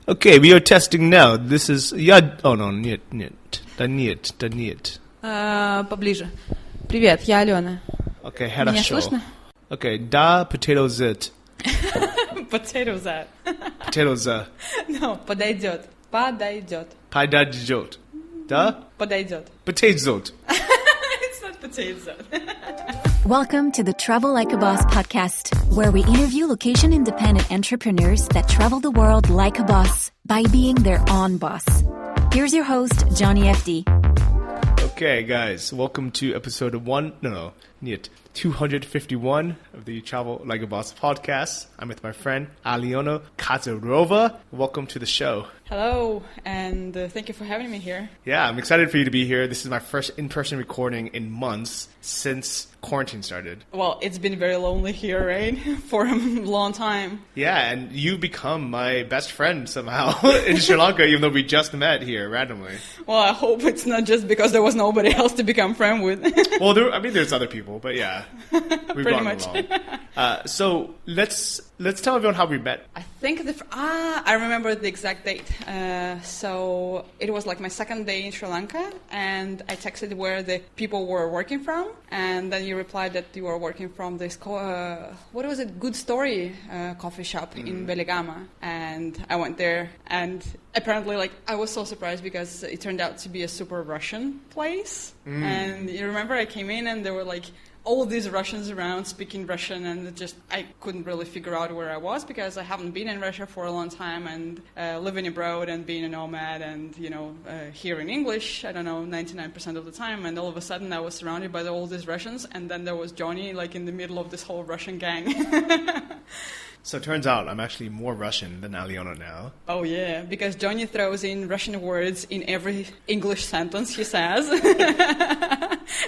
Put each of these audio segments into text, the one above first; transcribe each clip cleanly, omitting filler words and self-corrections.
Okay, we are testing now. This is... Oh, no, нет. Да нет. Поближе. Привет, я Алена. Okay, хорошо. Меня слышно? Okay, да, potato Z. Potato Z. Potato Z. No, подойдет. Подойдет. Да? Подойдет. Potato Z. It's not potato Z. Welcome to the Travel Like a Boss podcast, where we interview location-independent entrepreneurs that travel the world like a boss by being their own boss. Here's your host, Johnny FD. Okay, guys, welcome to episode 251 of the Travel Like a Boss podcast. I'm with my friend, Aleona Kazarova. Welcome to the show. Hello, and thank you for having me here. Yeah, I'm excited for you to be here. This is my first in-person recording in months since quarantine started. Well, it's been very lonely here, right? For a long time. Yeah, and you've become my best friend somehow in Sri Lanka, even though we just met here randomly. Well, I hope it's not just because there was nobody else to become friend with. Well, there's other people, but yeah, we've Pretty gone much. along. So let's tell everyone how we met. I think I remember the exact date. So it was like my second day in Sri Lanka, and I texted where the people were working from, and then you replied that you were working from this what was it, Good Story coffee shop in Belgaum, and I went there, and apparently I was so surprised because it turned out to be a super Russian place. And you remember I came in and there were all these Russians around speaking Russian, and I couldn't really figure out where I was because I haven't been in Russia for a long time, and living abroad and being a nomad and, hearing English, 99% of the time, and all of a sudden I was surrounded by all these Russians, and then there was Johnny in the middle of this whole Russian gang. So it turns out I'm actually more Russian than Aleona now. Oh yeah, because Johnny throws in Russian words in every English sentence he says.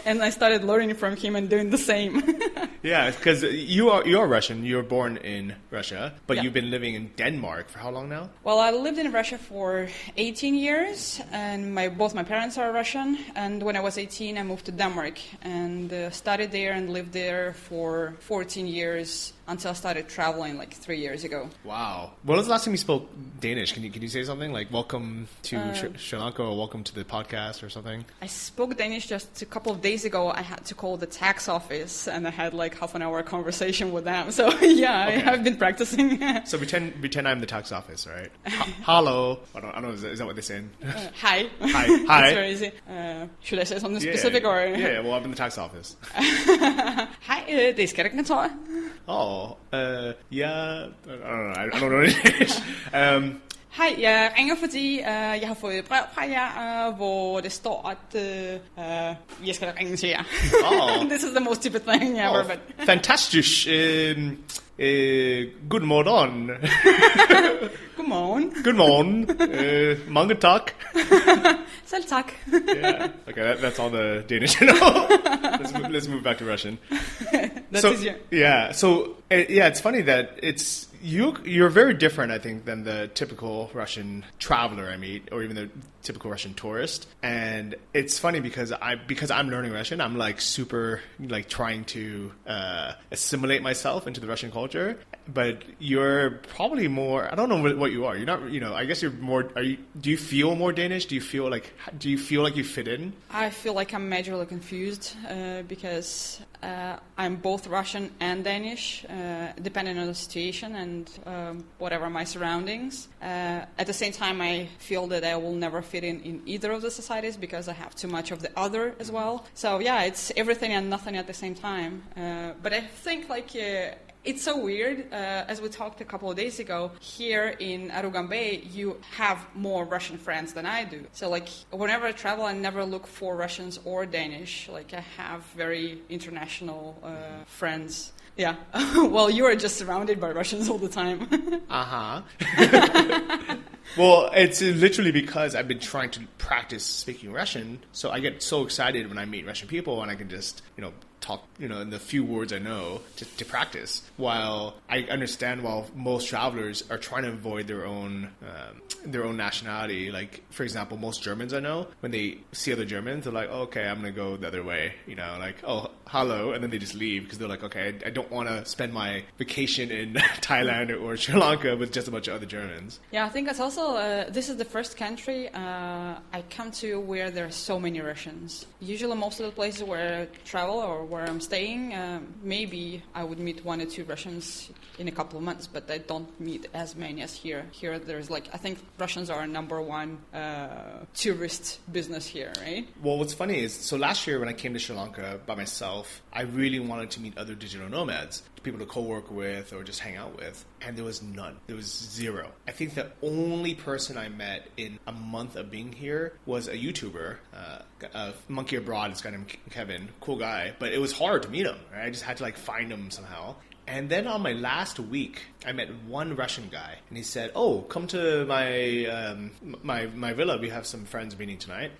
And I started learning from him and doing the same. Yeah, because you are Russian. You were born in Russia, but Yeah. You've been living in Denmark for how long now? Well, I lived in Russia for 18 years, and both my parents are Russian. And when I was 18, I moved to Denmark and studied there and lived there for 14 years until I started traveling 3 years ago. Wow. When was the last time you spoke Danish? Can you say something like welcome to Sri Lanka or welcome to the podcast or something? I spoke Danish just a couple of days ago. I had to call the tax office, and I had half an hour conversation with them. So yeah, Okay. I have been practicing. So pretend I'm the tax office, right? Hello. I don't know. Is that what they're saying? Hi. Hi. It's very easy. Should I say something specific or? Yeah. Well, I'm in the tax office. Hej, det er skattekontoret. Oh. Yeah. I don't know English. Hej, jeg ringer, fordi jeg har fået et brev fra jer, hvor det står, at jeg skal ringe til jer. Oh. This is the most stupid thing ever, but... Fantastisk. Good morning. Godmorgen. Good morning. Mange tak. Selv tak. Yeah. Okay, that's all the Danish I know. Let's move back to Russian. That's easier. Yeah. So it's funny that you're very different, I think, than the typical Russian traveler I meet, or even the typical Russian tourist. And it's funny because I'm learning Russian. I'm super trying to assimilate myself into the Russian culture. But you're probably more. I don't know what you are. You're not. I guess you're more. Do you feel more Danish? Do you feel like you fit in? I feel like I'm majorly confused because I'm both Russian and Danish, depending on the situation and whatever my surroundings. At the same time, I feel that I will never fit in either of the societies because I have too much of the other as well. So yeah, it's everything and nothing at the same time. But I think it's so weird. As we talked a couple of days ago, here in Arugambe, you have more Russian friends than I do. So whenever I travel, I never look for Russians or Danish. I have very international friends. Yeah. Well, you are just surrounded by Russians all the time. Uh-huh. Well, it's literally because I've been trying to practice speaking Russian, so I get so excited when I meet Russian people and I can just, talk, in the few words I know to practice. While I understand, while most travelers are trying to avoid their own nationality. Like, for example, most Germans I know, when they see other Germans, they're like, oh, okay, I'm going to go the other way. Like, oh, hello. And then they just leave because they're like, okay, I don't want to spend my vacation in Thailand or Sri Lanka with just a bunch of other Germans. Yeah, I think that's also, this is the first country I come to where there are so many Russians. Usually most of the places where I travel or where I'm staying, maybe I would meet 1 or 2 Russians in a couple of months, but I don't meet as many as here. Here there's I think Russians are number 1 tourist business here, right? Well, what's funny is, so last year when I came to Sri Lanka by myself, I really wanted to meet other digital nomads, people to co-work with or just hang out with, and there was none. There was 0. I think the only person I met in a month of being here was a YouTuber, Monkey Abroad, this guy named Kevin, cool guy, but it was hard to meet him, right? I just had to find him somehow. And then on my last week, I met one Russian guy, and he said, "Oh, come to my villa. We have some friends meeting tonight."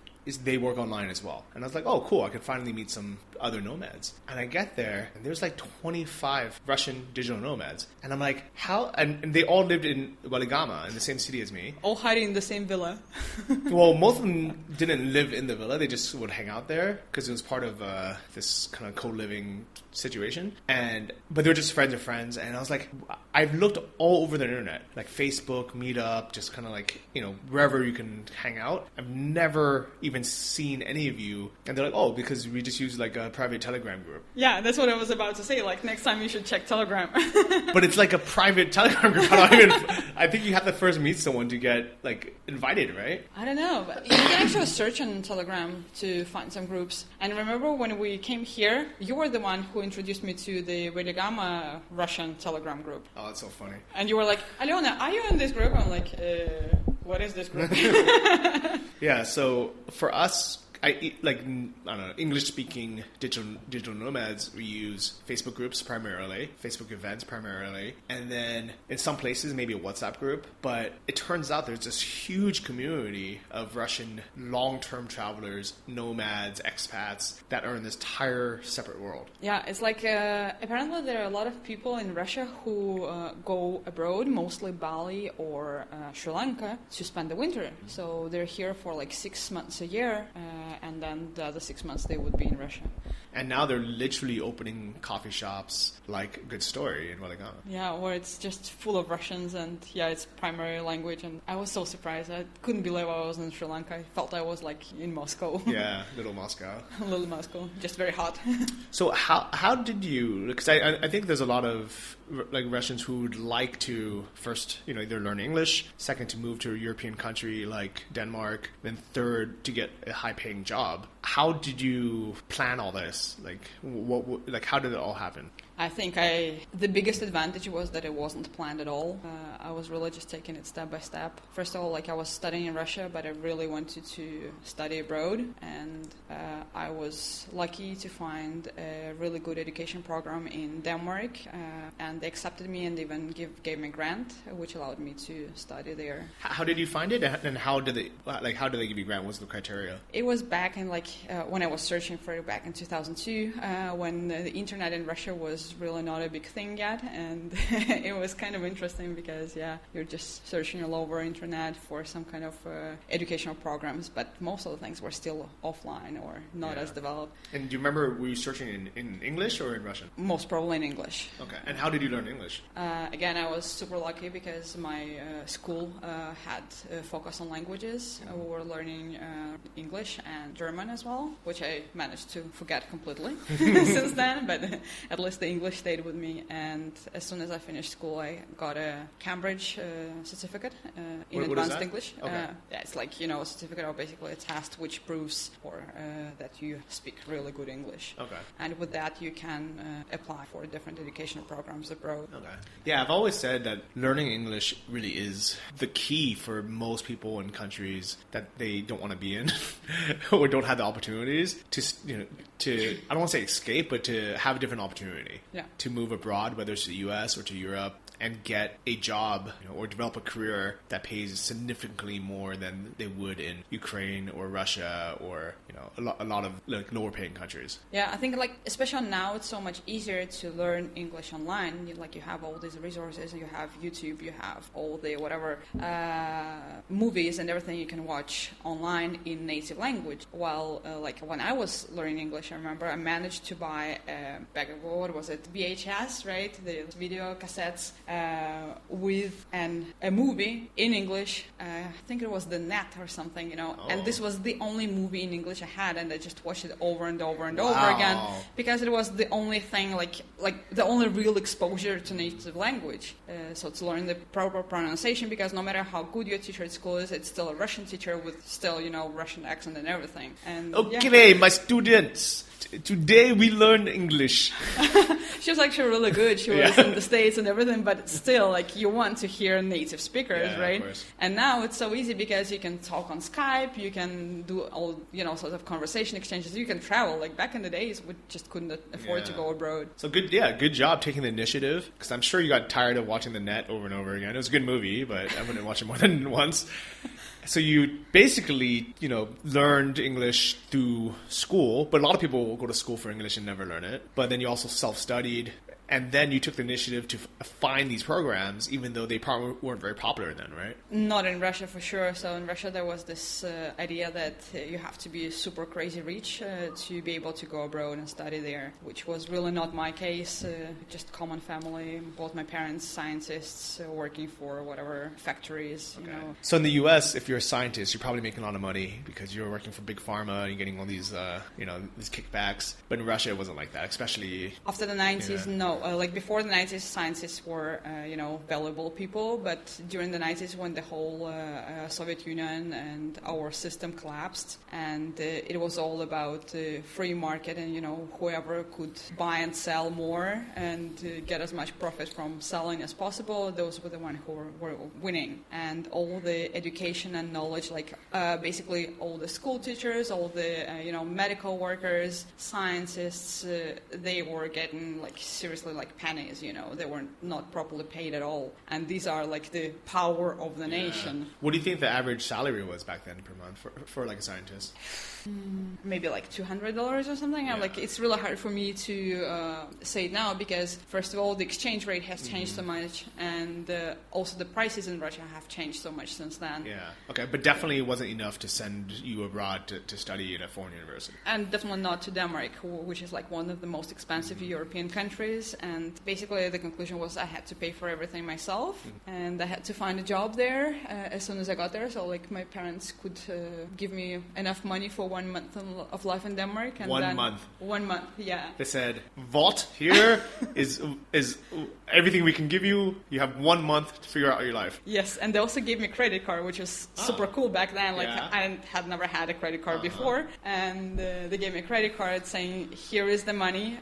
They work online as well. And I was like, oh, cool, I could finally meet some other nomads. And I get there, and there's 25 Russian digital nomads. And I'm like, how? And they all lived in Waligama, in the same city as me. All hiding in the same villa. Well, most of them didn't live in the villa. They just would hang out there because it was part of this kind of co-living situation. But they were just friends of friends. And I was like, I've looked all over the internet, like Facebook, Meetup, just kind of wherever you can hang out. I've never even seen any of you. And they're like, oh, because we just use a private Telegram group. Yeah, that's what I was about to say. Next time you should check Telegram. But it's a private Telegram group. I think you have to first meet someone to get invited, right? I don't know, but you can actually search on Telegram to find some groups. And remember when we came here, you were the one who introduced me to the Veligama Russian Telegram group. Oh, that's so funny. And you were like, Aleona, are you in this group? I'm like, what is this group? Yeah, so for us, I don't know, English-speaking digital nomads, we use Facebook groups primarily, Facebook events primarily, and then in some places maybe a WhatsApp group. But it turns out there's this huge community of Russian long-term travelers, nomads, expats that are in this entire separate world. Yeah, it's apparently there are a lot of people in Russia who go abroad, mostly Bali or Sri Lanka, to spend the winter. So they're here for 6 months a year. And then the other 6 months they would be in Russia. And now they're literally opening coffee shops like Good Story in Waligama. Yeah, where it's just full of Russians and it's primary language. And I was so surprised. I couldn't believe I was in Sri Lanka. I felt I was in Moscow. Yeah, little Moscow. Little Moscow, just very hot. So how did you, because I think there's a lot of Russians who would like to first, either learn English, second to move to a European country like Denmark, then third to get a high-paying job. How did you plan all this? How did it all happen? I think the biggest advantage was that it wasn't planned at all. I was really just taking it step by step. First of all, I was studying in Russia, but I really wanted to study abroad. And I was lucky to find a really good education program in Denmark. And they accepted me and even gave me a grant, which allowed me to study there. How did you find it? And how did they give you a grant? What's the criteria? It was back in when I was searching for it back in 2002, when the internet in Russia was really not a big thing yet, and it was kind of interesting because you're just searching all over internet for some kind of educational programs, but most of the things were still offline or not as developed. And do you remember, were you searching in English or in Russian? Most probably in English. Okay. And how did you learn English? Again, I was super lucky because my school had a focus on languages. We were learning English and German as well, which I managed to forget completely since then, but at least the English stayed with me. And as soon as I finished school, I got a Cambridge certificate in advanced English. Okay. It's a certificate or basically a test which proves that you speak really good English. Okay. And with that, you can apply for different educational programs abroad. Okay. Yeah, I've always said that learning English really is the key for most people in countries that they don't want to be in or don't have the opportunities to I don't want to say escape, but to have a different opportunity. Yeah. To move abroad, whether it's to the US or to Europe. and get a job, or develop a career that pays significantly more than they would in Ukraine or Russia or a lot of like lower paying countries. Yeah, I think like especially now it's so much easier to learn English online. You have all these resources, you have YouTube, you have all the whatever movies and everything you can watch online in native language. While like when I was learning English, I remember I managed to buy what was it, VHS, right? The video cassettes with a movie in English. I think it was The Net or something, and this was the only movie in English I had, and I just watched it over and over and over again because it was the only thing, like the only real exposure to native language. So to learn the proper pronunciation, because no matter how good your teacher at school is, it's still a Russian teacher with still, Russian accent and everything. And okay, my students, today we learn English. She was actually really good. She was in the States and everything, but still, like, you want to hear native speakers, right? And now it's so easy because you can talk on Skype, you can do all, sort of conversation exchanges, you can travel. Like, back in the days, we just couldn't afford to go abroad. So good job taking the initiative, because I'm sure you got tired of watching The Net over and over again. It was a good movie, but I wouldn't watch it more than once. So you basically, learned English through school, but a lot of people will go to school for English and never learn it. But then you also self-studied, and then you took the initiative to find these programs, even though they probably weren't very popular then, right? Not in Russia, for sure. So in Russia, there was this idea that you have to be super crazy rich to be able to go abroad and study there, which was really not my case. Just common family, both my parents scientists, working for whatever factories, So in the U.S., if you're a scientist, you're probably making a lot of money because you're working for big pharma and you're getting all these, these kickbacks. But in Russia, it wasn't like that, especially after the 90s. No. Like before the 90s, scientists were, valuable people, but during the 90s when the whole Soviet Union and our system collapsed, and it was all about free market and, whoever could buy and sell more and get as much profit from selling as possible, those were the ones who were winning. And all the education and knowledge, like basically all the school teachers, all the, medical workers, scientists, they were getting like seriously like pennies, they were not properly paid at all. And these are like the power of the nation. What do you think the average salary was back then per month for like a scientist? Maybe like $200 or something. And like it's really hard for me to say it now because first of all the exchange rate has changed so much, and also the prices in Russia have changed so much since then. Okay, but definitely it wasn't enough to send you abroad to study in a foreign university. And definitely not to Denmark, which is like one of the most expensive European countries. And basically the conclusion was I had to pay for everything myself, and I had to find a job there as soon as I got there. So like my parents could give me enough money for 1 month of life in Denmark. And 1 month? 1 month, yeah. They said, "What here is everything we can give you. You have 1 month to figure out your life." Yes, and they also gave me a credit card, which was super cool back then. Like I had never had a credit card before, and they gave me a credit card saying, "Here is the money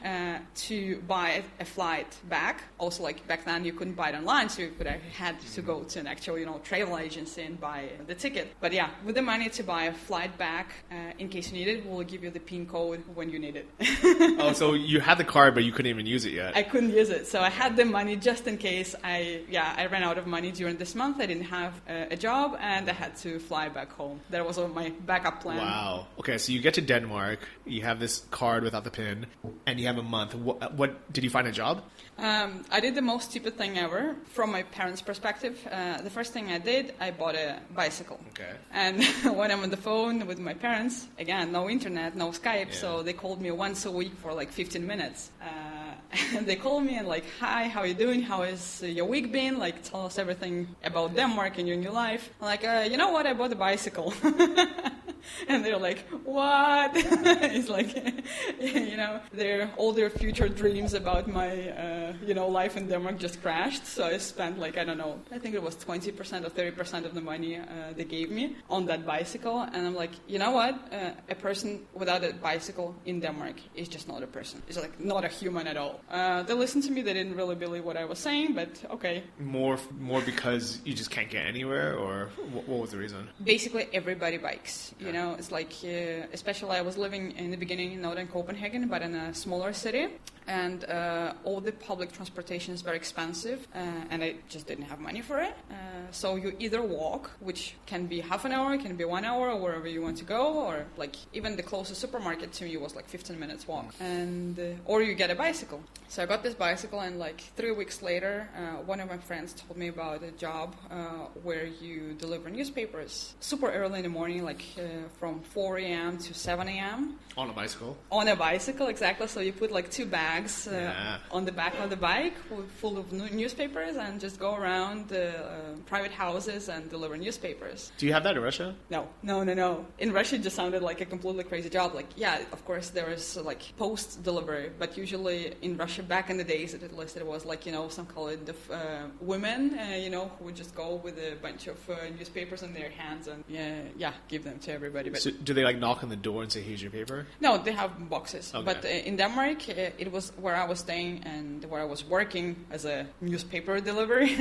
to buy a flight back." Also, like back then, you couldn't buy it online, so you had to go to an actual, travel agency and buy the ticket. But yeah, with the money to buy a flight back, in case you need it, we'll give you the PIN code when you need it. Oh, so you had the card, but you couldn't even use it yet. I couldn't use it, so I had the money just in case I ran out of money during this month. I didn't have a job, and I had to fly back home. That was my backup plan. Wow. Okay, so you get to Denmark, you have this card without the PIN, and you have a month. What did you find a job? I did the most stupid thing ever from my parents' perspective. The first thing I did, I bought a bicycle. Okay. And when I'm on the phone with my parents, again, no internet, no Skype, so they called me once a week for like 15 minutes. And they called me and like, "Hi, how are you doing? How has your week been? Like, tell us everything about Denmark and your new life." I'm like, "You know what? I bought a bicycle." And they're like, "What?" It's like, all their future dreams about my, life in Denmark just crashed. So I spent like, I don't know, I think it was 20% or 30% of the money they gave me on that bicycle. And I'm like, you know what? A person without a bicycle in Denmark is just not a person. It's like not a human at all. They listened to me. They didn't really believe what I was saying, but okay. More because you just can't get anywhere, or what was the reason? Basically, everybody bikes. You know, it's like, especially I was living in the beginning not in Copenhagen, but in a smaller city. And all the public transportation is very expensive, and I just didn't have money for it. So you either walk, which can be half an hour, can be 1 hour, or wherever you want to go, or like even the closest supermarket to me was like 15 minutes walk. And or you get a bicycle. So I got this bicycle, and like 3 weeks later, one of my friends told me about a job where you deliver newspapers super early in the morning, like from 4 a.m. to 7 a.m. On a bicycle? On a bicycle, exactly. So you put like 2 bags on the back of the bike full of newspapers and just go around private houses and deliver newspapers. Do you have that in Russia? No. In Russia, it just sounded like a completely crazy job. Like, yeah, of course, there is like post delivery, but usually in Russia, back in the days, at least it was like, you know, some call it women, you know, who would just go with a bunch of newspapers in their hands and give them to everybody. But so do they like knock on the door and say, here's your paper? No, they have boxes. Okay. But in Denmark, it was where I was staying and where I was working as a newspaper delivery.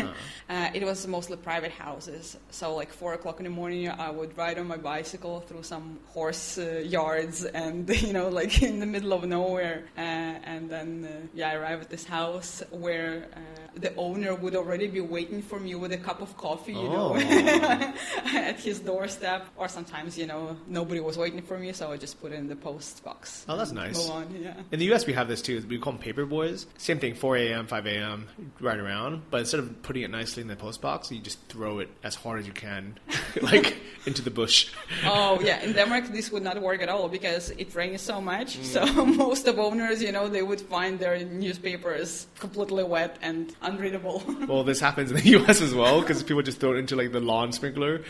It was mostly private houses. So like 4 o'clock in the morning, I would ride on my bicycle through some horse yards and, you know, like in the middle of nowhere. And then, I arrive at this house where the owner would already be waiting for me with a cup of coffee, you know, at his doorstep. Or sometimes, you know, nobody was waiting for me, so I just put it in the post box. Oh, that's nice. Go on, yeah. In the U.S., we have this too. We call them paper boys. Same thing, 4 a.m., 5 a.m., right around. But instead of putting it nicely in the post box, you just throw it as hard as you can, like into the bush. Oh, yeah. In Denmark, this would not work at all because it rains so much. So most of owners, you know, they would find their newspapers completely wet and unreadable. Well, this happens in the U.S. as well because people just throw it into like the lawn sprinkler.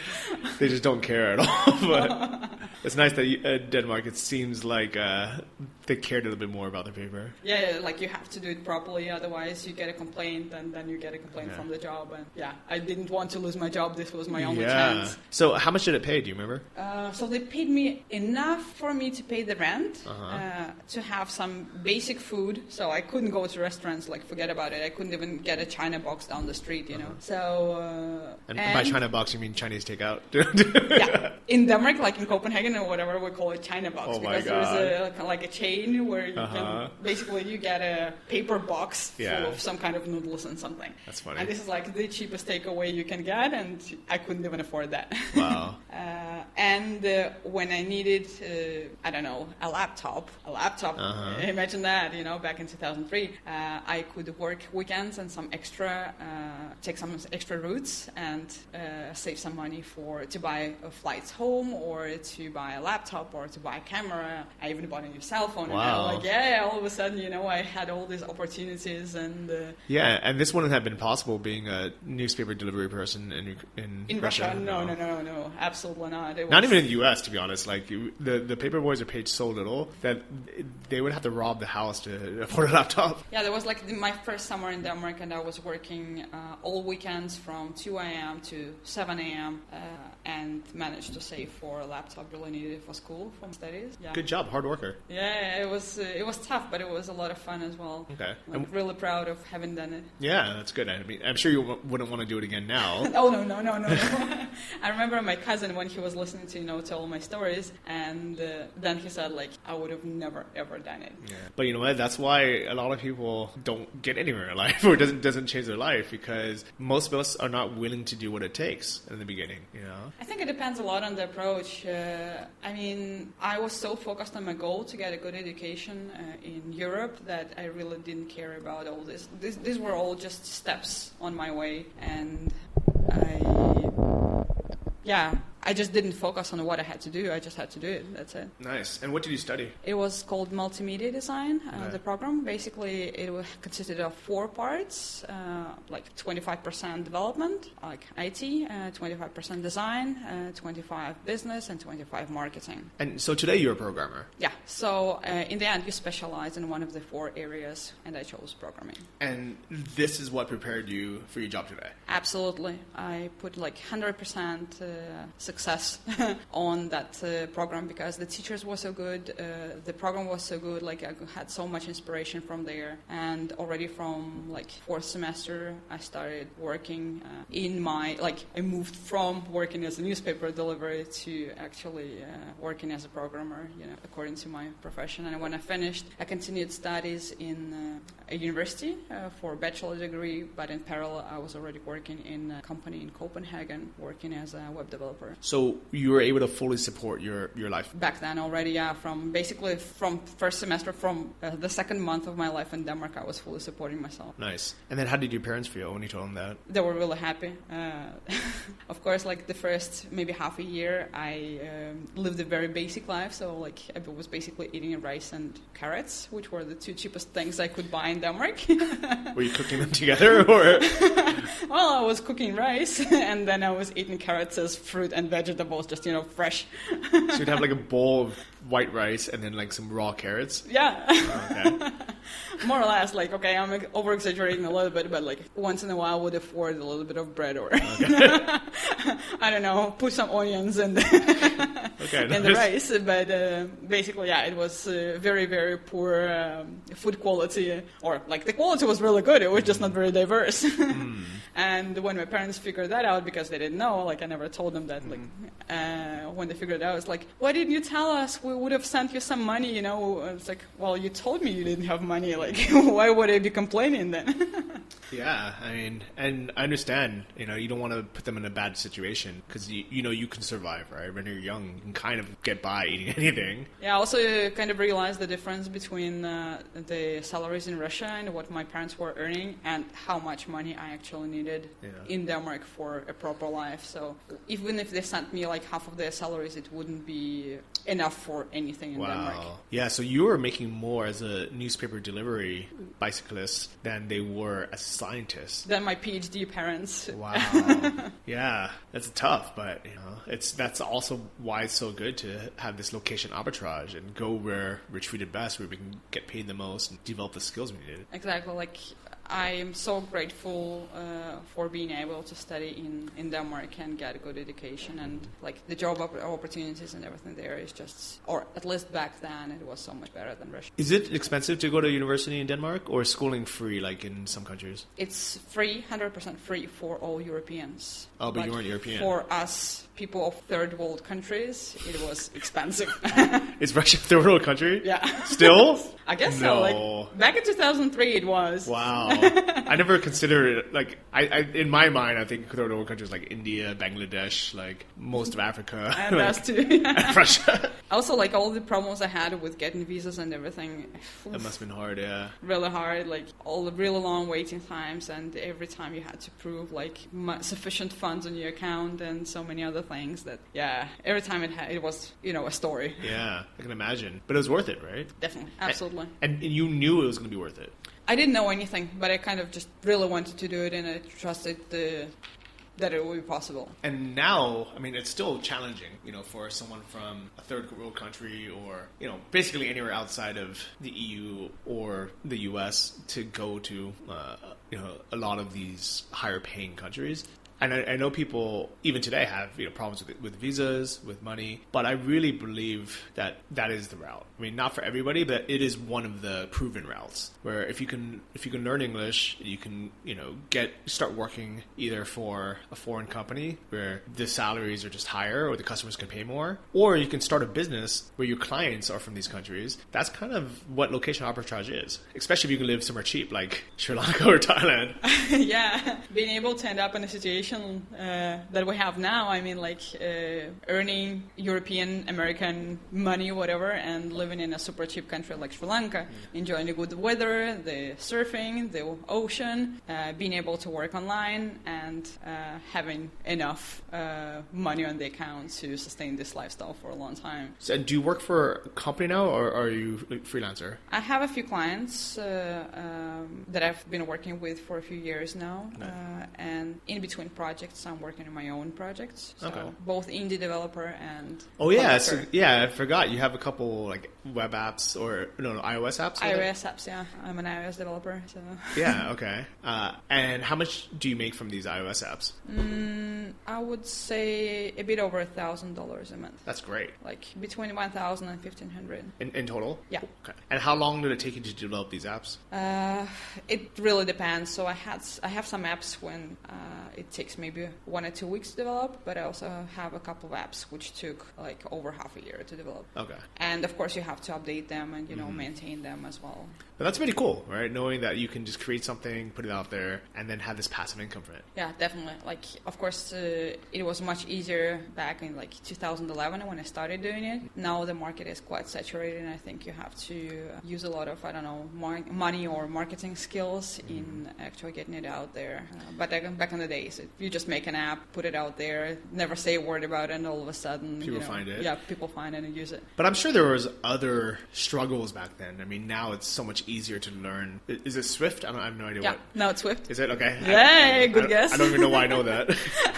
They just don't care at all. But it's nice that Denmark, it seems like they cared a little bit more about the paper. Yeah, like you have to do it properly, otherwise you get a complaint and then you get a complaint from the job. And I didn't want to lose my job. This was my only chance. So how much did it pay? Do you remember? So they paid me enough for me to pay the rent, to have some basic food. So I couldn't go to restaurants, like forget about it. I couldn't even get a China box down the street, you know. So and by China box, you mean Chinese takeout? Yeah. In Denmark, like in Copenhagen or whatever, we call it China box because there's like a chain where you can basically you get a paper box full of some kind of noodles and something. That's funny. And this is like the cheapest takeaway you can get, and I couldn't even afford that. Wow. And when I needed, a laptop, imagine that, you know, back in 2003, I could work weekends and take some extra routes and save some money to buy flights home or to buy a laptop or to buy a camera. I even bought a new cell phone. Wow. And all of a sudden, you know, I had all these opportunities and... and this wouldn't have been possible being a newspaper delivery person in Russia. No, absolutely not. Not even in the U.S., to be honest. Like the paper boys are paid so little that they would have to rob the house to afford a laptop. Yeah, that was like my first summer in Denmark, and I was working all weekends from 2 a.m. to 7 a.m. And managed to save for a laptop really needed for school, for studies. Yeah. Good job, hard worker. Yeah, it was tough, but it was a lot of fun as well. Okay. I'm really proud of having done it. Yeah, that's good. I mean, I'm sure you wouldn't want to do it again now. Oh, no. I remember my cousin when he was listening to, you know, to all my stories, and then he said, like, I would have never, ever done it. Yeah. But you know what? That's why a lot of people don't get anywhere in life or doesn't change their life because most of us are not willing to do what it takes in the beginning, you know? I think it depends a lot on the approach. I mean, I was so focused on my goal to get a good education in Europe that I really didn't care about all this. These were all just steps on my way, and I just didn't focus on what I had to do. I just had to do it. That's it. Nice. And what did you study? It was called multimedia design, the program. Basically, it consisted of 4 parts, like 25% development, like IT, 25% design, 25% business, and 25% marketing. And so today you're a programmer? Yeah. So in the end, you specialize in one of the 4 areas, and I chose programming. And this is what prepared you for your job today? Absolutely. I put like 100% success success on that program because the teachers were so good, the program was so good. Like I had so much inspiration from there, and already from like fourth semester, I started working I moved from working as a newspaper delivery to actually working as a programmer, according to my profession. And when I finished, I continued studies in a university for a bachelor degree, but in parallel, I was already working in a company in Copenhagen, working as a web developer. So you were able to fully support your life? Back then already, yeah. From first semester, from the second month of my life in Denmark, I was fully supporting myself. Nice. And then how did your parents feel when you told them that? They were really happy. Of course, like the first maybe half a year, I lived a very basic life. So like I was basically eating rice and carrots, which were the two cheapest things I could buy in Denmark. Were you cooking them together, or? Well, I was cooking rice, and then I was eating carrots as fruit and vegetables, just fresh. So you'd have like a bowl of white rice and then like some raw carrots? Yeah. Oh, okay. More or less, like, okay, I'm over-exaggerating a little bit, but like once in a while I would afford a little bit of bread or, I don't know, put some onions in the rice. But basically, yeah, it was very, very poor food quality, or like the quality was really good, it was just not very diverse. And when my parents figured that out, because they didn't know, like I never told them that, like when they figured it out, it's like, why didn't you tell us? We would have sent you some money, It's like, well, you told me you didn't have money, like why would I be complaining then? Yeah, I mean, and I understand, you don't want to put them in a bad situation because you can survive, right? When you're young, you can kind of get by eating anything. Yeah, I also kind of realized the difference between the salaries in Russia and what my parents were earning and how much money I actually needed in Denmark for a proper life. So even if they sent me like half of their salaries, it wouldn't be enough for anything in Denmark. Yeah, so you were making more as a newspaper delivery bicyclist than they were as scientists. Than my PhD parents. Wow. Yeah, that's tough, but that's also why it's so good to have this location arbitrage and go where we're treated best, where we can get paid the most and develop the skills we needed. Exactly. Like I am so grateful for being able to study in Denmark and get a good education, and like the job opportunities and everything there is just, or at least back then, it was so much better than Russia. Is it expensive to go to university in Denmark, or is schooling free like in some countries? It's free, 100% free for all Europeans. Oh, but you weren't European. For us, people of third world countries, it was expensive. Is Russia a third world country? Yeah. Still? I guess no. so. Like, back in 2003 it was. Wow. I never considered it, like, I in my mind, I think third world countries like India, Bangladesh, like most of Africa. And us too. Russia. Also, like, all the problems I had with getting visas and everything. That must have been hard, yeah. Really hard, like, all the really long waiting times, and every time you had to prove, like, sufficient funds on your account and so many other things that, yeah, every time it was, a story. Yeah, I can imagine. But it was worth it, right? Definitely, absolutely. And you knew it was going to be worth it. I didn't know anything, but I kind of just really wanted to do it, and I trusted that it would be possible. And now, I mean, it's still challenging, for someone from a third world country or, basically anywhere outside of the EU or the US to go to, a lot of these higher paying countries. And I know people, even today, have problems with visas, with money, but I really believe that is the route. I mean, not for everybody, but it is one of the proven routes. Where if you can learn English, you can start working either for a foreign company where the salaries are just higher, or the customers can pay more, or you can start a business where your clients are from these countries. That's kind of what location arbitrage is, especially if you can live somewhere cheap like Sri Lanka or Thailand. Yeah, being able to end up in a situation that we have now, I mean, like earning European, American money, whatever, and living in a super cheap country like Sri Lanka, enjoying the good weather, the surfing, the ocean, being able to work online, and having enough money on the account to sustain this lifestyle for a long time. So, do you work for a company now, or are you a freelancer? I have a few clients that I've been working with for a few years now, and in between projects. I'm working on my own projects. So Okay. both indie developer and Oh yeah, publisher. I forgot you have a couple like web apps or no iOS apps. iOS apps, yeah. I'm an iOS developer, so Yeah, okay. And how much do you make from these iOS apps? I would say a bit over $1,000 a month. That's great. Like between 1,000 and 1,500. In total? Yeah. Okay. And how long did it take you to develop these apps? It really depends. So I have some apps when it takes maybe 1 or 2 weeks to develop, but I also have a couple of apps which took like over half a year to develop. Okay. And of course you have to update them and maintain them as well. But that's pretty cool, right? Knowing that you can just create something, put it out there, and then have this passive income from it. Yeah, definitely. Like, of course, it was much easier back in like 2011 when I started doing it. Now the market is quite saturated, and I think you have to use a lot of, money or marketing skills in actually getting it out there. But back in the days, you just make an app, put it out there, never say a word about it, and all of a sudden, People find it. Yeah, people find it and use it. But I'm sure there was other struggles back then. I mean, now it's so much easier to learn. Is it Swift? I have no idea Yeah, what. now it's Swift. Is it? Okay. Yay, good guess. I don't even know why I know that.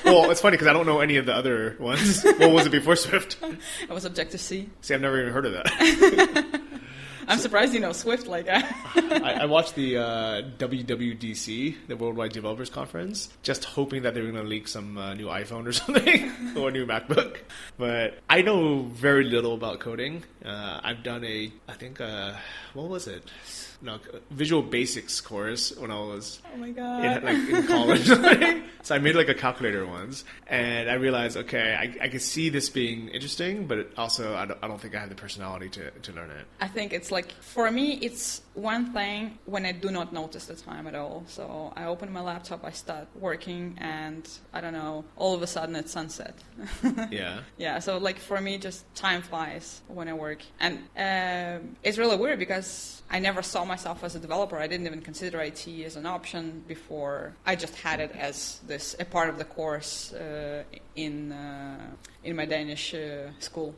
Well, it's funny because I don't know any of the other ones. What was it before Swift? It was Objective-C. See, I've never even heard of that. I'm surprised you know Swift like that. I watched the WWDC, the Worldwide Developers Conference, just hoping that they were going to leak some new iPhone or something, or a new MacBook. But I know very little about coding. I've done what was it? No, Visual Basics course when I was Oh my god. in college. So I made like a calculator once, and I realized, okay, I could see this being interesting, but also I don't think I have the personality to learn it. I think it's like, for me, it's one thing when I do not notice the time at all. So I open my laptop, I start working, and I don't know, all of a sudden it's sunset. Yeah. Yeah, so like for me, just time flies when I work. And it's really weird because I never saw myself as a developer. I didn't even consider IT as an option before. I just had it as a part of the course in my Danish school.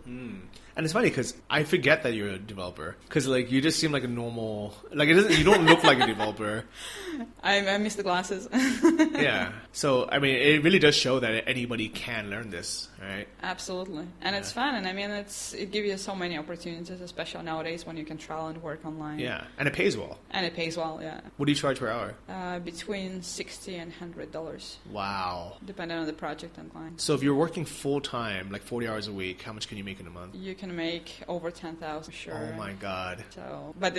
And it's funny because I forget that you're a developer because like you just seem like a normal, like you don't look like a developer. I miss the glasses. Yeah. So I mean, it really does show that anybody can learn this, right? Absolutely, and it's fun, and I mean, it gives you so many opportunities, especially nowadays when you can travel and work online. Yeah, and it pays well. And it pays well, yeah. What do you charge per hour? Between $60 and $100, Wow. depending on the project and client. So if you're working full time, like 40 hours a week, how much can you make in a month? You can make over 10,000, sure. Oh my god. So, but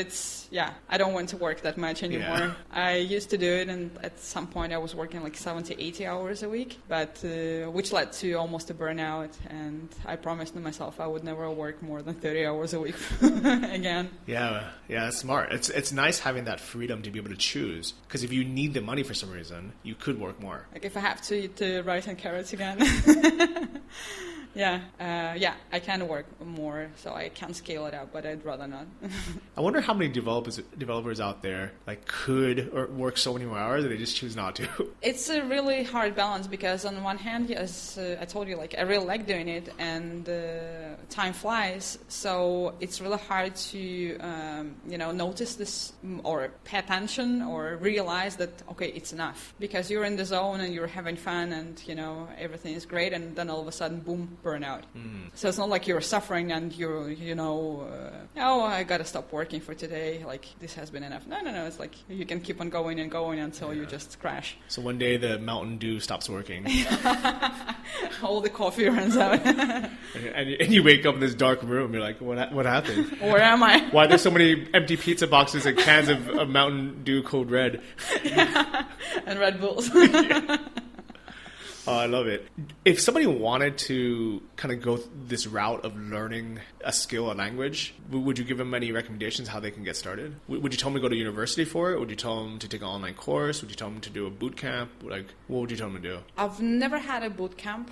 I don't want to work that much anymore. Yeah. I used to do it, and at some point I was working like 70, 80 hours a week, but which led to almost a burnout, and I promised myself I would never work more than 30 hours a week again. Yeah, that's smart. It's nice having that freedom to be able to choose, because if you need the money for some reason, you could work more. Like if I have to eat rice and carrots again. I can work more, so I can scale it up, but I'd rather not. I wonder how many developers out there like could or work so many more hours that they just choose not to. It's a really hard balance because on one hand, as I told you, like I really like doing it, and time flies, so it's really hard to notice this or pay attention or realize that okay, it's enough, because you're in the zone and you're having fun and everything is great, and then all of a sudden, boom, burnout. So it's not like you're suffering and I gotta stop working for today, like this has been enough. No, it's like you can keep on going and going until you just crash. So one day the Mountain Dew stops working. All the coffee runs out. and you wake up in this dark room, you're like, what happened? Where am I? Why are there so many empty pizza boxes and cans of Mountain Dew Code Red? Yeah. And Red Bulls. Oh, I love it. If somebody wanted to kind of go this route of learning a skill, a language, would you give them any recommendations how they can get started? Would you tell them to go to university for it? Would you tell them to take an online course? Would you tell them to do a boot camp? Like, what would you tell them to do? I've never had a boot camp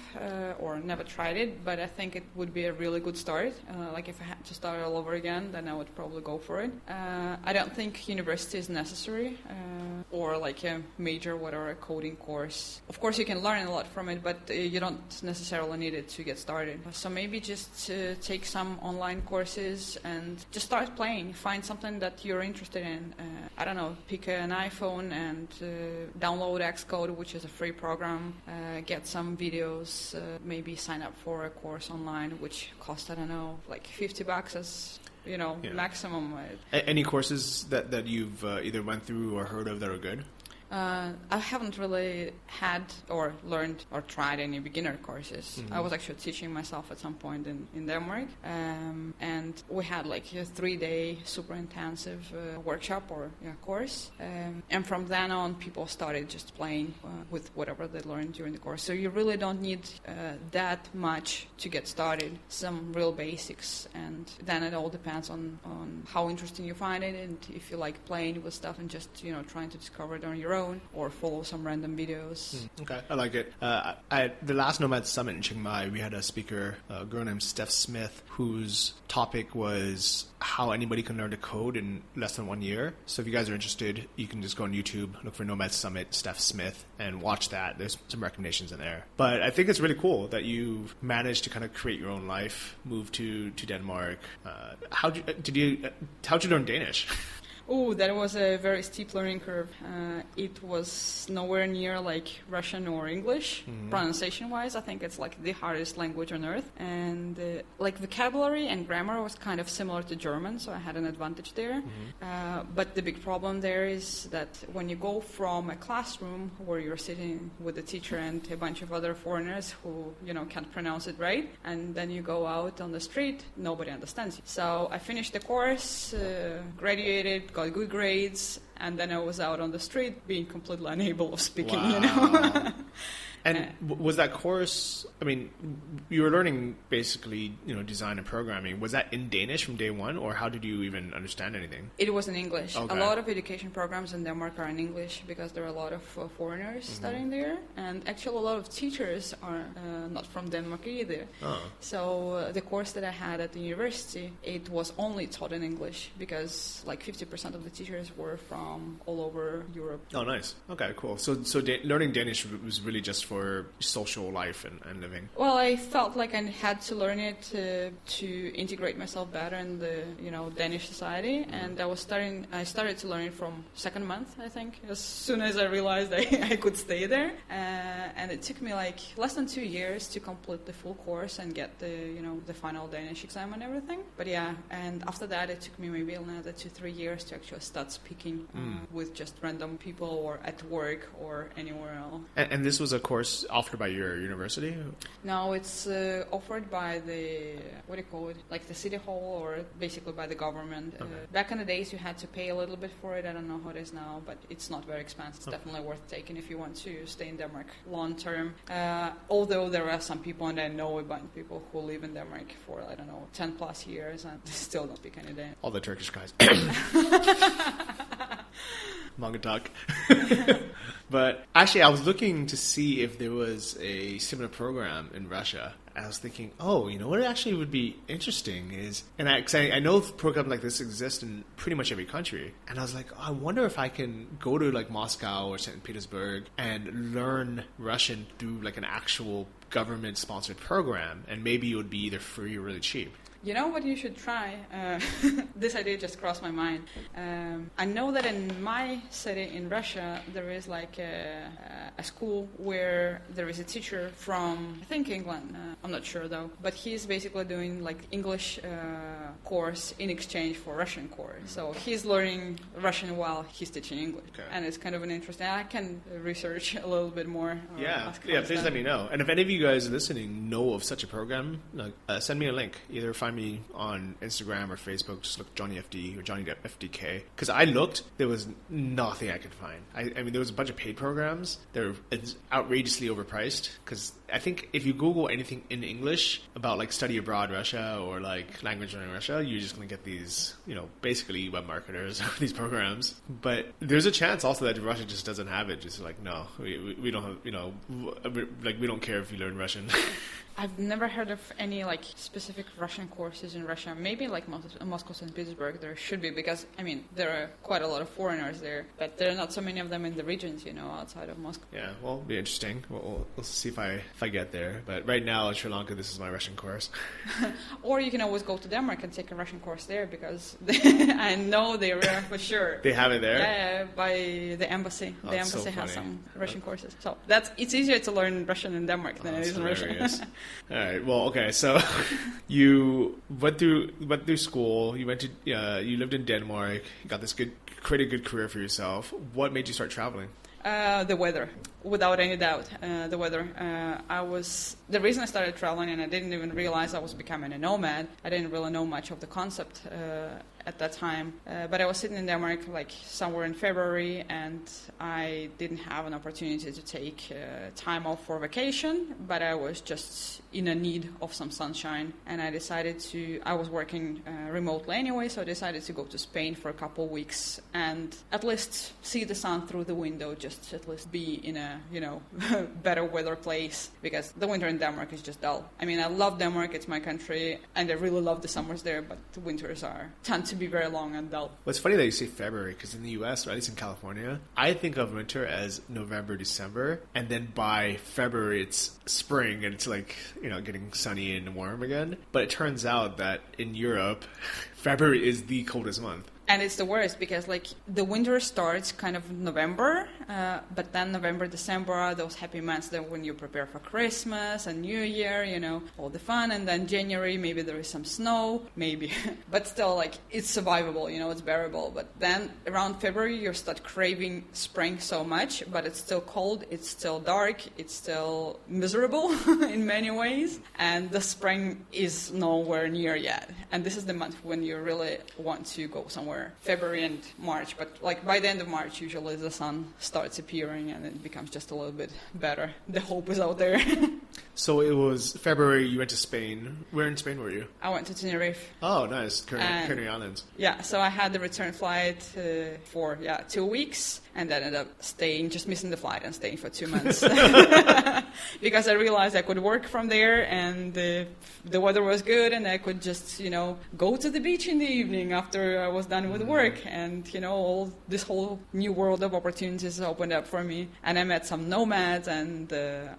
or never tried it, but I think it would be a really good start. Like if I had to start all over again, then I would probably go for it. I don't think university is necessary or like a major, whatever, coding course. Of course, you can learn a lot lot from it, but you don't necessarily need it to get started. So maybe just take some online courses and just start playing. Find something that you're interested in. I don't know, pick an iPhone and download Xcode, which is a free program. Get some videos. Maybe sign up for a course online, which costs, I don't know, like $50 as maximum. Any courses that you've either went through or heard of that are good? I haven't really had or learned or tried any beginner courses. Mm-hmm. I was actually teaching myself at some point in Denmark, and we had like a 3-day super intensive workshop or course, and from then on people started just playing with whatever they learned during the course. So you really don't need that much to get started, some real basics, and then it all depends on how interesting you find it and if you like playing with stuff and just trying to discover it on your own or follow some random videos. Okay, I like it. At the last Nomad Summit in Chiang Mai, we had a speaker, a girl named Steph Smith, whose topic was how anybody can learn to code in less than 1 year. So if you guys are interested, you can just go on YouTube, look for Nomad Summit, Steph Smith, and watch that. There's some recommendations in there. But I think it's really cool that you've managed to kind of create your own life, move to Denmark. How'd you learn Danish? Oh, that was a very steep learning curve. It was nowhere near like Russian or English. Mm-hmm. Pronunciation-wise, I think it's like the hardest language on earth. And like vocabulary and grammar was kind of similar to German, so I had an advantage there. Mm-hmm. But the big problem there is that when you go from a classroom where you're sitting with a teacher and a bunch of other foreigners who, can't pronounce it right, and then you go out on the street, nobody understands you. So I finished the course, graduated, got good grades, and then I was out on the street being completely unable of speaking, Wow. And was that course, I mean, you were learning basically, design and programming. Was that in Danish from day one, or how did you even understand anything? It was in English. Okay. A lot of education programs in Denmark are in English because there are a lot of foreigners mm-hmm. studying there. And actually a lot of teachers are not from Denmark either. Oh. So the course that I had at the university, it was only taught in English because like 50% of the teachers were from all over Europe. Oh, nice. Okay, cool. So learning Danish was really just for social life and living? Well, I felt like I had to learn it to integrate myself better in the Danish society, and I started to learn it from second month, I think, as soon as I realized I could stay there, and it took me like less than 2 years to complete the full course and get the final Danish exam and everything. But yeah, and after that it took me maybe another 2-3 years to actually start speaking with just random people or at work or anywhere else. And this was a course offered by your university? No, it's offered by the, what do you call it, like the city hall or basically by the government. Okay. Back in the days you had to pay a little bit for it. I don't know how it is now, but it's not very expensive. It's definitely worth taking if you want to stay in Denmark long term. Although there are some people, and I know a bunch of people who live in Denmark for, 10 plus years and still don't speak any Danish. All the Turkish guys. Manga talk. But actually, I was looking to see if there was a similar program in Russia. And I was thinking, what actually would be interesting is, because I know programs like this exist in pretty much every country. And I was like, I wonder if I can go to like Moscow or St. Petersburg and learn Russian through like an actual government-sponsored program. And maybe it would be either free or really cheap. You know what you should try? This idea just crossed my mind. I know that in my city in Russia, there is like a school where there is a teacher from, I think, England. I'm not sure though. But he's basically doing like English course in exchange for Russian course. So he's learning Russian while he's teaching English. Okay. And it's kind of an interesting, I can research a little bit more. Yeah, please let me know. And if any of you guys listening know of such a program, send me a link. Either find me on Instagram or Facebook. Just look Johnny FD or Johnny FDK. Because I looked, there was nothing I could find. I mean, there was a bunch of paid programs. They're outrageously overpriced. Because I think if you Google anything in English about like study abroad Russia or like language learning Russia, you're just going to get these, basically web marketers of these programs. But there's a chance also that Russia just doesn't have it. Just like, no, we don't have, like we don't care if you learn Russian. I've never heard of any like specific Russian courses in Russia. Maybe like Moscow, St. Petersburg, there should be, because I mean there are quite a lot of foreigners there, but there are not so many of them in the regions, outside of Moscow. Yeah, well, it'll be interesting. We'll see if I get there. But right now in Sri Lanka, this is my Russian course. Or you can always go to Denmark and take a Russian course there, because I know they are for sure. They have it there? Yeah, by the embassy. The embassy has some Russian courses. So it's easier to learn Russian in Denmark than it is in Russia. All right. Well, okay. So you went through school. You went to you lived in Denmark. You got this created a good career for yourself. What made you start traveling? The weather, without any doubt. The weather. The reason I started traveling, and I didn't even realize I was becoming a nomad. I didn't really know much of the concept at that time. But I was sitting in Denmark like somewhere in February, and I didn't have an opportunity to take time off for vacation, but I was just in a need of some sunshine, and I was working remotely anyway, so I decided to go to Spain for a couple of weeks and at least see the sun through the window, just at least be in a, better weather place, because the winter in Denmark is just dull. I mean, I love Denmark, it's my country, and I really love the summers there, but the winters tend to be very long and dull. Well, it's funny that you say February, because in the US, or at least in California, I think of winter as November, December, and then by February it's spring, and it's like, getting sunny and warm again. But it turns out that in Europe, February is the coldest month. And it's the worst because, the winter starts kind of November, but then November, December are those happy months that when you prepare for Christmas and New Year, all the fun. And then January, maybe there is some snow, maybe. But still, it's survivable, it's bearable. But then around February, you start craving spring so much, but it's still cold, it's still dark, it's still miserable in many ways. And the spring is nowhere near yet. And this is the month when you really want to go somewhere. February and March, but by the end of March usually the sun starts appearing and it becomes just a little bit better. The hope is out there. So it was February, you went to Spain. Where in Spain were you? I went to Tenerife. Oh, nice. Canary Islands. Yeah, so I had the return flight for 2 weeks, and then ended up just missing the flight and staying for 2 months. Because I realized I could work from there, and the weather was good, and I could just, go to the beach in the evening after I was done with work, and, this whole new world of opportunities opened up for me. And I met some nomads, and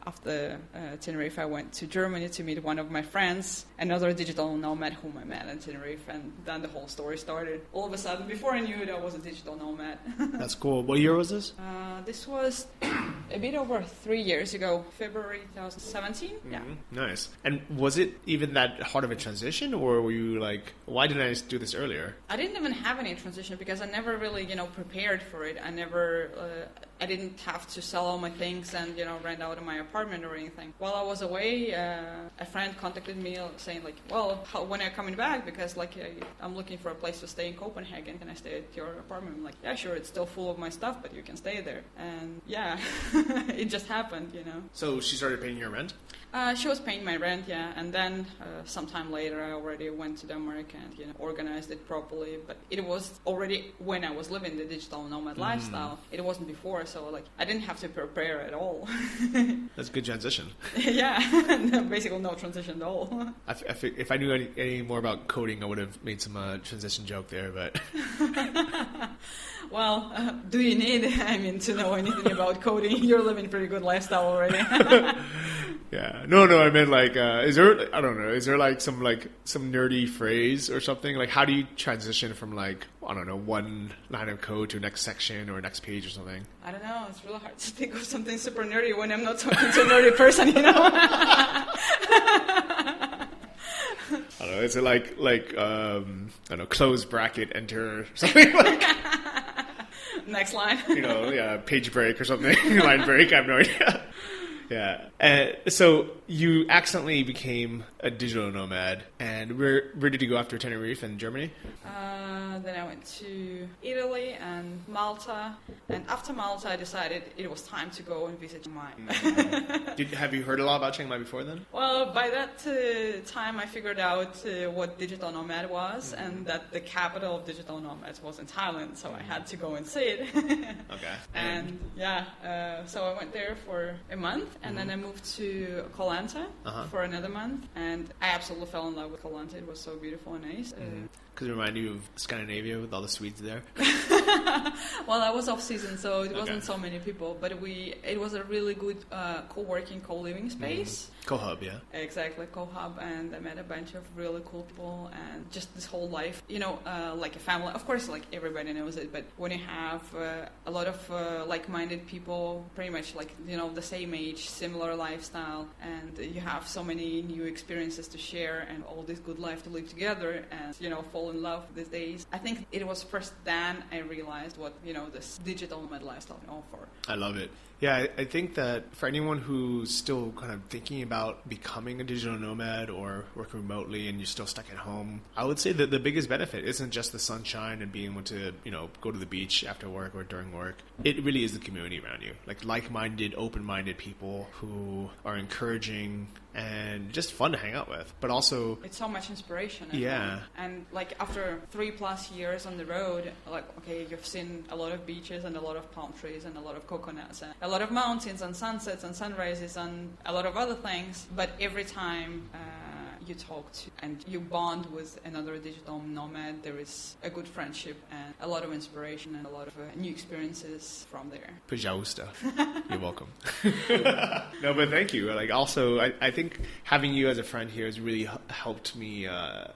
after Tenerife, I went to Germany to meet one of my friends, another digital nomad whom I met in Tenerife, and then the whole story started. All of a sudden, before I knew it, I was a digital nomad. That's cool. What year was this? This was a bit over 3 years ago, February 2017. Mm-hmm. Yeah. Nice. And was it even that hard of a transition, or were you like, why didn't I do this earlier? I didn't even have any transition because I never really, prepared for it. I didn't have to sell all my things and, rent out of my apartment or anything. While I was away, a friend contacted me saying, when are you coming back? Because, I'm looking for a place to stay in Copenhagen. Can I stay at your apartment? I'm like, yeah, sure, it's still full of my stuff, but you can stay there. And, yeah, it just happened, So she started paying your rent? She was paying my rent, yeah. And then sometime later, I already went to Denmark and, organized it properly. But it was already when I was living the digital nomad lifestyle. It wasn't before, so I didn't have to prepare at all. That's a good transition. Yeah, basically no transition at all. If I knew any more about coding, I would have made some transition joke there, but... Well, do you need, to know anything about coding? You're living a pretty good lifestyle already. Yeah. No, I meant is there, I don't know, is there some nerdy phrase or something? How do you transition from one line of code to next section or next page or something? I don't know. It's really hard to think of something super nerdy when I'm not talking to a nerdy person, I don't know. Is it I don't know, close bracket, enter, something Next line. Page break or something. Line break. I have no idea. Yeah. So you accidentally became a digital nomad. And where did you go after Tenerife in Germany? Then I went to Italy and Malta. And after Malta, I decided it was time to go and visit Chiang Mai. Have you heard a lot about Chiang Mai before then? Well, by that time, I figured out what digital nomad was, and that the capital of digital nomads was in Thailand. So I had to go and see it. Okay. And so I went there for a month. and then I moved to Koh Lanta for another month, and I absolutely fell in love with Koh Lanta. It was so beautiful and nice. Because it reminded you of Scandinavia with all the Swedes there? Well, I was off season, so it wasn't so many people, but it was a really good co-working, co-living space. Co-hub, yeah. Exactly, co-hub, and I met a bunch of really cool people, and just this whole life, like a family. Of course, like everybody knows it, but when you have a lot of like-minded people, pretty much like, the same age, similar lifestyle, and you have so many new experiences to share and all this good life to live together and, fall in love these days. I think it was first then I realized what, this digital nomad lifestyle can offer. I love it. Yeah, I think that for anyone who's still kind of thinking about becoming a digital nomad or working remotely and you're still stuck at home, I would say that the biggest benefit isn't just the sunshine and being able to, go to the beach after work or during work. It really is the community around you. Like-minded, open-minded people who are encouraging and just fun to hang out with. But also... it's so much inspiration. Yeah. And after 3+ years on the road, you've seen a lot of beaches and a lot of palm trees and a lot of coconuts and a lot of mountains and sunsets and sunrises and a lot of other things. But every time you talk to and you bond with another digital nomad, there is a good friendship and a lot of inspiration and a lot of new experiences from there. Pajausta. You're welcome. No, but thank you. Also, I think having you as a friend here has really helped me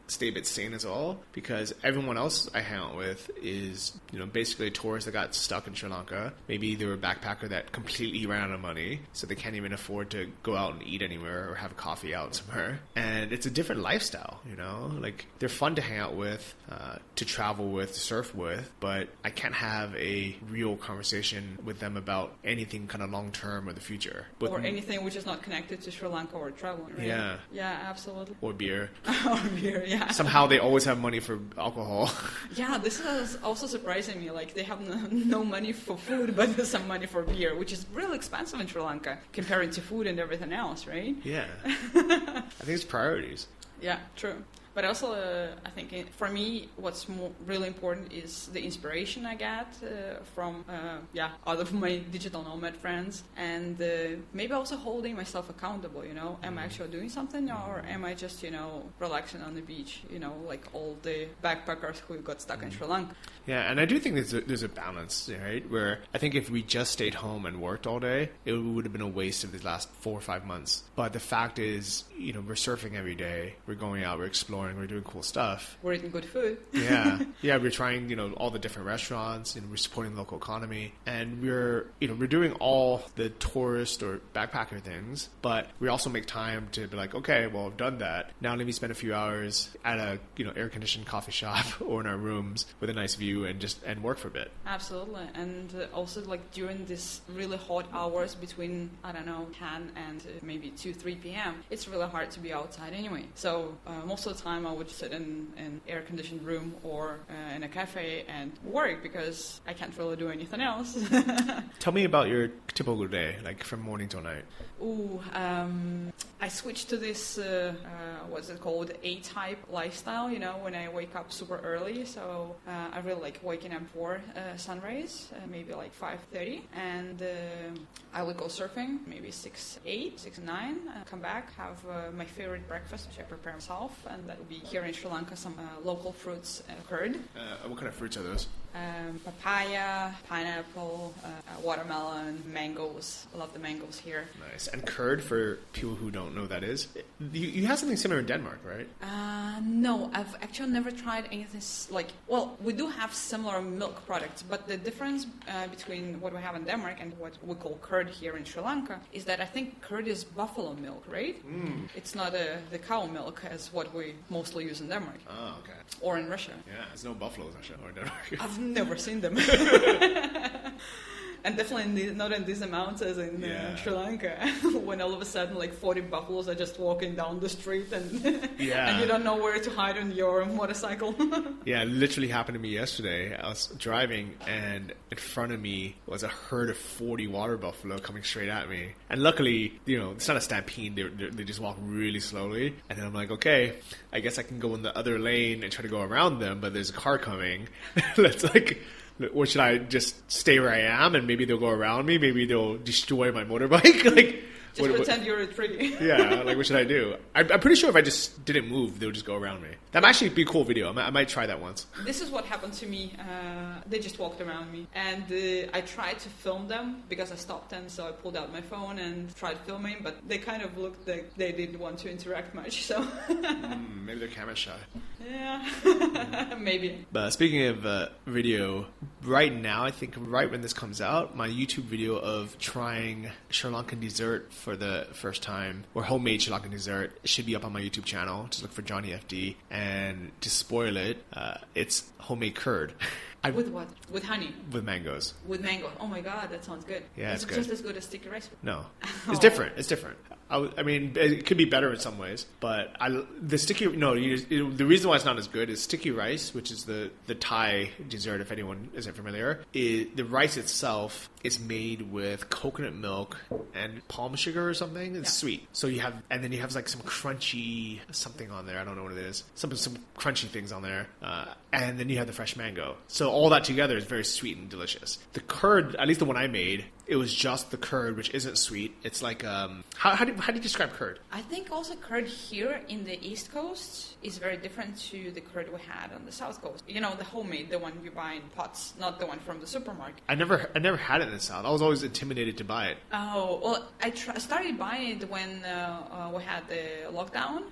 stay a bit sane as well, because everyone else I hang out with is, basically a tourist that got stuck in Sri Lanka. Maybe they were a backpacker that completely ran out of money, so they can't even afford to go out and eat anywhere or have coffee out somewhere. And it's a different lifestyle, they're fun to hang out with, to travel with, to surf with, but I can't have a real conversation with them about anything kind of long term or the future. But or anything which is not connected to Sri Lanka or traveling, right? Yeah. Yeah, absolutely. Or beer. Or beer, yeah. Somehow they always have money for alcohol. Yeah, this is also surprising me. They have no money for food, but some money for beer, which is really expensive in Sri Lanka comparing to food and everything else, right? Yeah. I think it's priorities. Yeah, true. But also, I think for me, what's really important is the inspiration I get from other of my digital nomad friends, and maybe also holding myself accountable. Am I actually doing something, or am I just relaxing on the beach? Like all the backpackers who got stuck in Sri Lanka. Yeah, and I do think there's a balance, right? Where I think if we just stayed home and worked all day, it would have been a waste of these last 4 or 5 months. But the fact is, we're surfing every day, we're going out, we're exploring. We're doing cool stuff. We're eating good food. Yeah. We're trying, all the different restaurants, and we're supporting the local economy, and we're doing all the tourist or backpacker things, but we also make time to be like, okay, well, I've done that. Now let me spend a few hours at a, air-conditioned coffee shop or in our rooms with a nice view and work for a bit. Absolutely. And also during these really hot hours between, 10 and maybe 2-3 p.m., it's really hard to be outside anyway. So most of the time I would sit in an air-conditioned room or in a cafe and work because I can't really do anything else. Tell me about your typical day, from morning till night. I switched to this, what's it called, A-type lifestyle, when I wake up super early. So I really like waking up for sunrise, maybe 5:30. And I would go surfing, maybe 6-8, 6-9. Come back, have my favorite breakfast, which I prepare myself. And that would be here in Sri Lanka, some local fruits curd. What kind of fruits are those? Papaya, pineapple, watermelon, mangoes. I love the mangoes here. Nice. And curd, for people who don't know what that is, you have something similar in Denmark, right? No, I've actually never tried anything we do have similar milk products, but the difference between what we have in Denmark and what we call curd here in Sri Lanka is that I think curd is buffalo milk, right? It's not the cow milk as what we mostly use in Denmark. Oh, okay. Or in Russia. Yeah, there's no buffaloes in Russia or Denmark. I've never seen them. And definitely not in these amounts as in Sri Lanka, when all of a sudden 40 buffaloes are just walking down the street and and you don't know where to hide on your motorcycle. Yeah, it literally happened to me yesterday. I was driving and in front of me was a herd of 40 water buffalo coming straight at me. And luckily, it's not a stampede. They just walk really slowly. And then I'm like, okay, I guess I can go in the other lane and try to go around them, but there's a car coming. That's or should I just stay where I am and maybe they'll go around me? Maybe they'll destroy my motorbike? Just pretend you're pretty. Yeah, like what should I do? I'm pretty sure if I just didn't move, they would just go around me. That might actually be a cool video. I might try that once. This is what happened to me. They just walked around me. And I tried to film them because I stopped them. So I pulled out my phone and tried filming. But they kind of looked like they didn't want to interact much. So Maybe they're camera shy. Yeah, maybe. But speaking of video, right now, I think right when this comes out, my YouTube video of trying Sri Lankan dessert for the first time, or homemade Sri Lankan dessert, should be up on my YouTube channel. Just look for Johnny FD. And to spoil it, it's homemade curd. With what? With honey? With mangoes. With mango. Oh my god, that sounds good. Yeah, it's good. Just as good as sticky rice? No. It's different. It's different. I mean, it could be better in some ways, but the reason why it's not as good is sticky rice, which is the Thai dessert, if anyone isn't familiar. The rice itself is made with coconut milk and palm sugar or something. It's sweet. So you have like some crunchy something on there. I don't know what it is. Some crunchy things on there. And then you have the fresh mango. So all that together is very sweet and delicious. The curd, at least the one I made, it was just the curd, which isn't sweet. It's like how do you describe curd? I think also curd here in the East Coast is very different to the curd we had on the South Coast. You know, the homemade, the one you buy in pots, not the one from the supermarket. I never had it in the South. I was always intimidated to buy it. Oh well, I started buying it when we had the lockdown.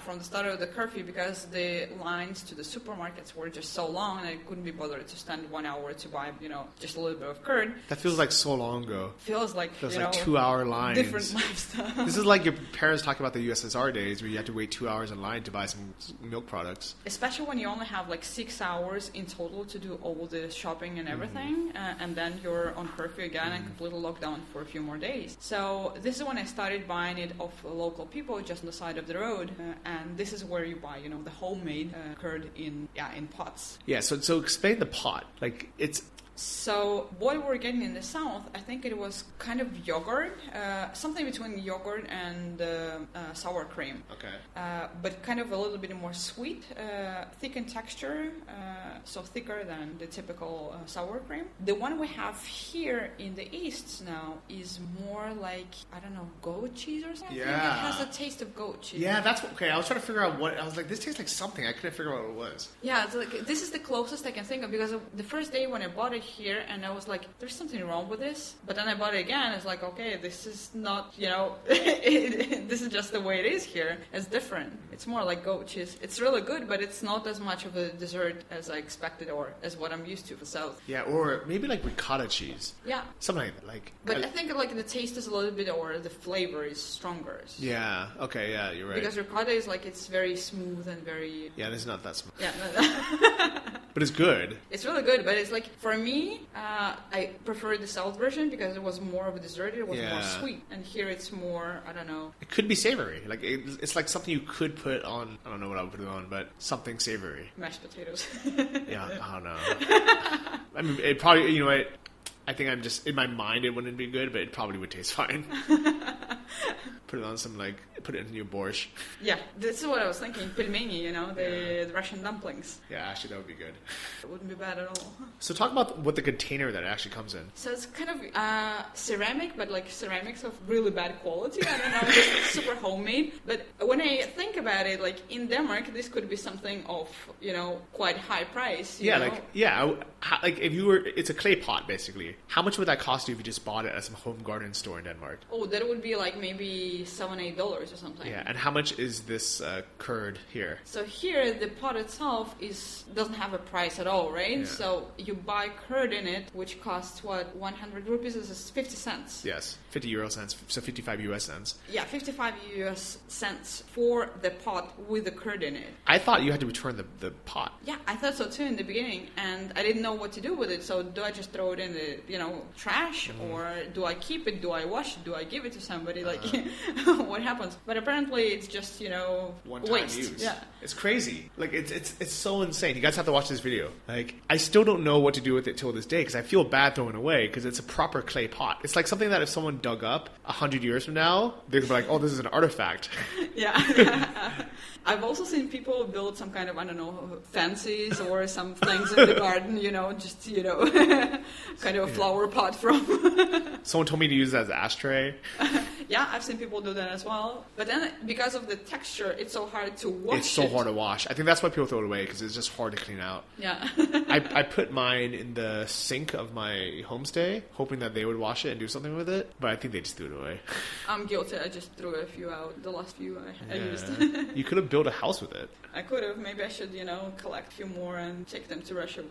From the start of the curfew, because the lines to the supermarkets were just so long, and I couldn't be bothered to stand 1 hour to buy, just a little bit of curd. That feels like so long ago. Feels like 2-hour lines. Different lifestyle. This is like your parents talking about the USSR days where you had to wait 2 hours in line to buy some milk products. Especially when you only have like 6 hours in total to do all the shopping and everything, and then you're on curfew again and completely locked down for a few more days. So this is when I started buying it off local people just on the side of the road, and this is where you buy, the homemade curd in pots. Yeah. So explain the pot. Like So what we're getting in the South, I think it was kind of yogurt, something between yogurt and sour cream. Okay. But kind of a little bit more sweet, thick in texture, so thicker than the typical sour cream. The one we have here in the East now is more like, I don't know, goat cheese or something. Yeah. It has a taste of goat cheese. Yeah, okay. I was trying to figure out what, I was like, this tastes like something. I couldn't figure out what it was. Yeah, it's like, this is the closest I can think of, because the first day when I bought it here, and I was like, there's something wrong with this. But then I bought it again. It's like, okay, this is not, this is just the way it is here. It's different. It's more like goat cheese. It's really good, but it's not as much of a dessert as I expected or as what I'm used to for South. Yeah, or maybe like ricotta cheese. Yeah. Something like that. But I think like the taste is a little bit, or the flavor is stronger. Yeah. Okay. Yeah, you're right. Because ricotta is like, it's very smooth and very. Yeah, this is not that smooth. Yeah. But it's good. It's really good, but it's like, for me, I prefer the South version because it was more of a dessert. It was more sweet, and here it's more, I don't know. It could be savory. Like it's like something you could put on. I don't know what I would put it on, but something savory. Mashed potatoes. Yeah, I don't know. I mean, it probably. You know what? I think I'm just in my mind. It wouldn't be good, but it probably would taste fine. Put it on put it in your borscht. Yeah, this is what I was thinking. Pelmeni, the Russian dumplings. Yeah, actually, that would be good. It wouldn't be bad at all. So talk about what the container that it actually comes in. So it's kind of ceramic, but like ceramics of really bad quality. I don't know, just super homemade. But when I think about it, like in Denmark, this could be something of, quite high price. Like if you were, it's a clay pot basically. How much would that cost you if you just bought it at some home garden store in Denmark? Oh, that would be like maybe $7-8 or something. Yeah, and how much is this curd here? So here, the pot itself doesn't have a price at all, right? Yeah. So you buy curd in it, which costs 100 rupees is 50 cents. Yes, 50 euro cents, so 55 US cents. Yeah, 55 US cents for the pot with the curd in it. I thought you had to return the pot. Yeah, I thought so too in the beginning, and I didn't know what to do with it. So do I just throw it in the trash, or do I keep it? Do I wash it? Do I give it to somebody? Like, what happens? But apparently it's just, one-time waste. use. Yeah. It's crazy. Like, it's so insane. You guys have to watch this video. Like, I still don't know what to do with it till this day because I feel bad throwing it away because it's a proper clay pot. It's like something that if someone dug up 100 years from now, they'd be like, oh, this is an artifact. Yeah. I've also seen people build some kind of, I don't know, fences or some things in the garden, just, kind of a flower pot from. Someone told me to use it as an ashtray. Yeah, I've seen people do that as well. But then because of the texture, it's so hard to wash. It's so hard to wash. I think that's why people throw it away, because it's just hard to clean out. Yeah. I put mine in the sink of my homestay, hoping that they would wash it and do something with it, but I think they just threw it away. I'm guilty. I just threw a few out. The last few I used. You could have built a house with it. I could have. Maybe I should, collect a few more and take them to Russia.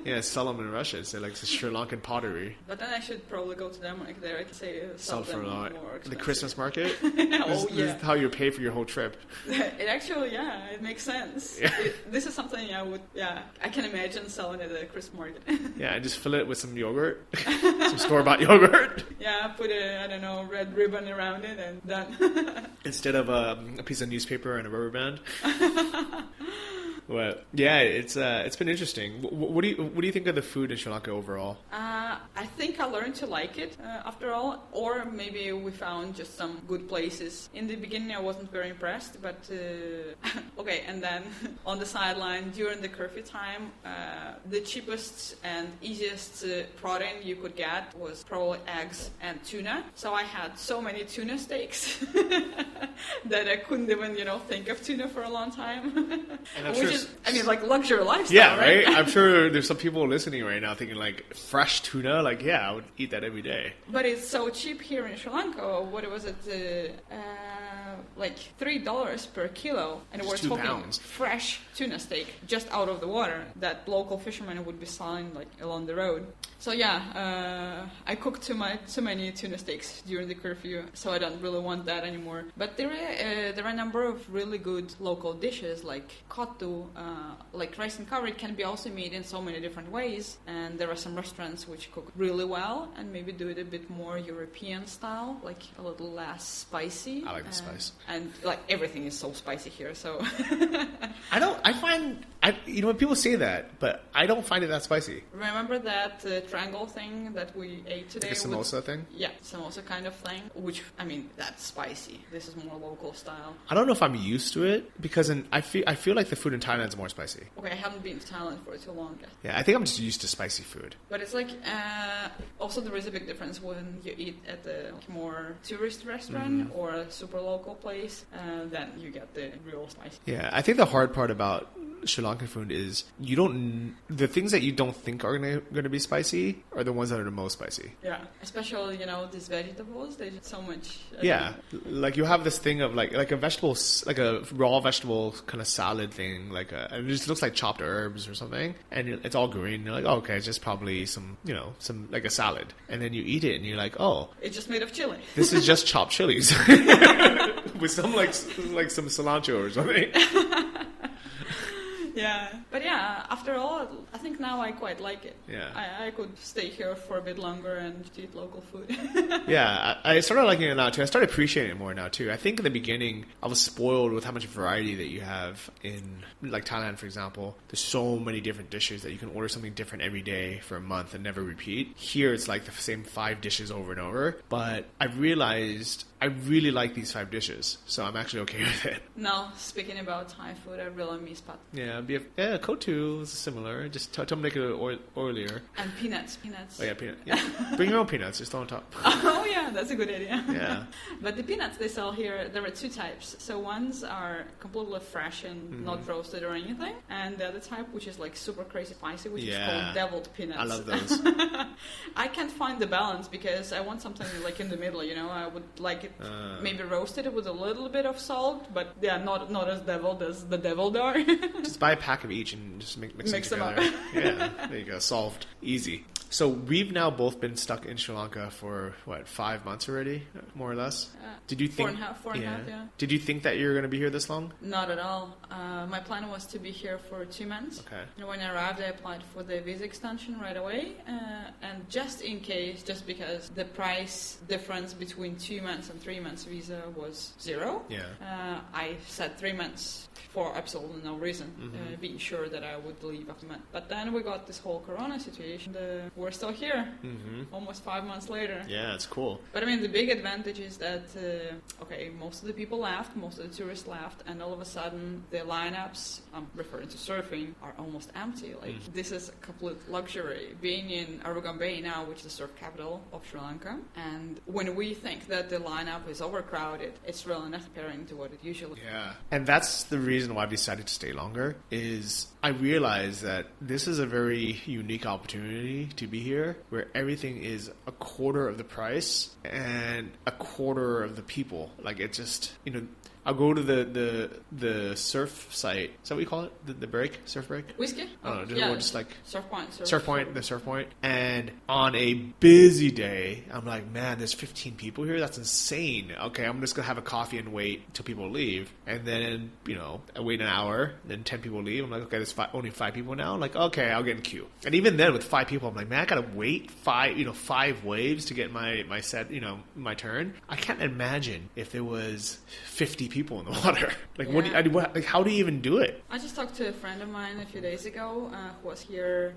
Yeah, sell them in Russia. It's like Sri Lankan pottery. But then I should probably go to them there. I can say sell them for a lot. More expensive. The Christmas market. This is how you pay for your whole trip. It actually, it makes sense. Yeah. This is something I can imagine selling at the Christmas market. Yeah, and just fill it with some yogurt, some store-bought yogurt. Yeah, put a red ribbon around it and done. Instead of a piece of newspaper and a rubber band. Well, yeah, it's been interesting. What do you think of the food in Sri Lanka overall? I think I learned to like it after all, or maybe we found just some good places. In the beginning, I wasn't very impressed, but okay. And then on the sideline during the curfew time, the cheapest and easiest protein you could get was probably eggs and tuna. So I had so many tuna steaks that I couldn't even think of tuna for a long time. And like luxury lifestyle. Yeah, right? I'm sure there's some people listening right now thinking like fresh tuna, like I would eat that every day. But it's so cheap here in Sri Lanka. What was it? Like $3 per kilo, and we're talking £2. fresh tuna steak just out of the water that local fishermen would be selling like along the road. So I cooked too many tuna steaks during the curfew, so I don't really want that anymore. But there are a number of really good local dishes like kottu, like rice and curry. It can be also made in so many different ways, and there are some restaurants which cook really well and maybe do it a bit more European style, like a little less spicy. I like the spice. And like everything is so spicy here, so when people say that, but I don't find it that spicy. Remember that triangle thing that we ate today? Like a samosa thing? Yeah, samosa kind of thing, which, that's spicy. This is more local style. I don't know if I'm used to it, because I feel like the food in Thailand is more spicy. Okay, I haven't been to Thailand for too long. Yeah, I think I'm just used to spicy food. But it's like, also there is a big difference when you eat at the more tourist restaurant or a super local place, then you get the real spicy. Yeah, I think the hard part about Sri Lankan food is the things that you don't think are going to be spicy are the ones that are the most spicy. Yeah, especially these vegetables. They just so much. Like you have this thing of like a vegetable, like a raw vegetable kind of salad thing, and it just looks like chopped herbs or something, and it's all green. You're like, oh, okay, it's just probably some like a salad, and then you eat it and you're like, oh, it's just made of chili. This is just chopped chilies with some like some cilantro or something. Yeah, but after all, I think now I quite like it. Yeah, I could stay here for a bit longer and eat local food. Yeah, I started liking it now too. I started appreciating it more now too. I think in the beginning I was spoiled with how much variety that you have in like Thailand, for example. There's so many different dishes that you can order something different every day for a month and never repeat. Here it's like the same 5 dishes over and over. But I realized I really like these 5 dishes, so I'm actually okay with it. Now, speaking about Thai food, I really miss pad. Yeah, Kotu is similar. Just tell them to make it oilier. And peanuts. Oh yeah, peanuts. Yeah. Bring your own peanuts, just throw on top. Oh yeah, that's a good idea. Yeah. But the peanuts they sell here, there are 2 types. So ones are completely fresh and not roasted or anything, and the other type, which is like super crazy spicy, which is called deviled peanuts. I love those. I can't find the balance because I want something like in the middle. I would like it maybe roasted with a little bit of salt, but not as deviled as the deviled are. Just buy a pack of each and just mix them together. Up. Yeah, there you go. Solved. Easy. So we've now both been stuck in Sri Lanka for 5 months already, more or less. Did you think 4.5 months? Yeah. Did you think that you were going to be here this long? Not at all. My plan was to be here for 2 months. Okay. And when I arrived, I applied for the visa extension right away, and just in case, just because the price difference between 2 months and 3 months visa was 0. Yeah. I said 3 months for absolutely no reason, being sure that I would leave after a month. But then we got this whole corona situation. The we're still here, almost 5 months later. Yeah, it's cool. But I mean, the big advantage is that, most of the people left, most of the tourists left, and all of a sudden the lineups, I'm referring to surfing, are almost empty. Like, this is a complete luxury. Being in Aragon Bay now, which is the surf capital of Sri Lanka, and when we think that the lineup is overcrowded, it's really not comparing to what it usually is. Yeah. And that's the reason why I've decided to stay longer, is I realize that this is a very unique opportunity to be here, where everything is a quarter of the price and a quarter of the people. Like, it just, I'll go to the surf site. Is that what you call it? The break? Surf break? Whiskey? I don't know. Yeah. Just like Surf Point. the surf point. And on a busy day, I'm like, man, there's 15 people here? That's insane. Okay, I'm just going to have a coffee and wait till people leave. And then, I wait an hour, then 10 people leave. I'm like, okay, there's only 5 people now. I'm like, okay, I'll get in queue. And even then, with 5 people, I'm like, man, I got to wait 5 waves to get my set, my turn. I can't imagine if there was 50 people in the water. Like, Yeah. how do you even do it? I just talked to a friend of mine a few days ago who was here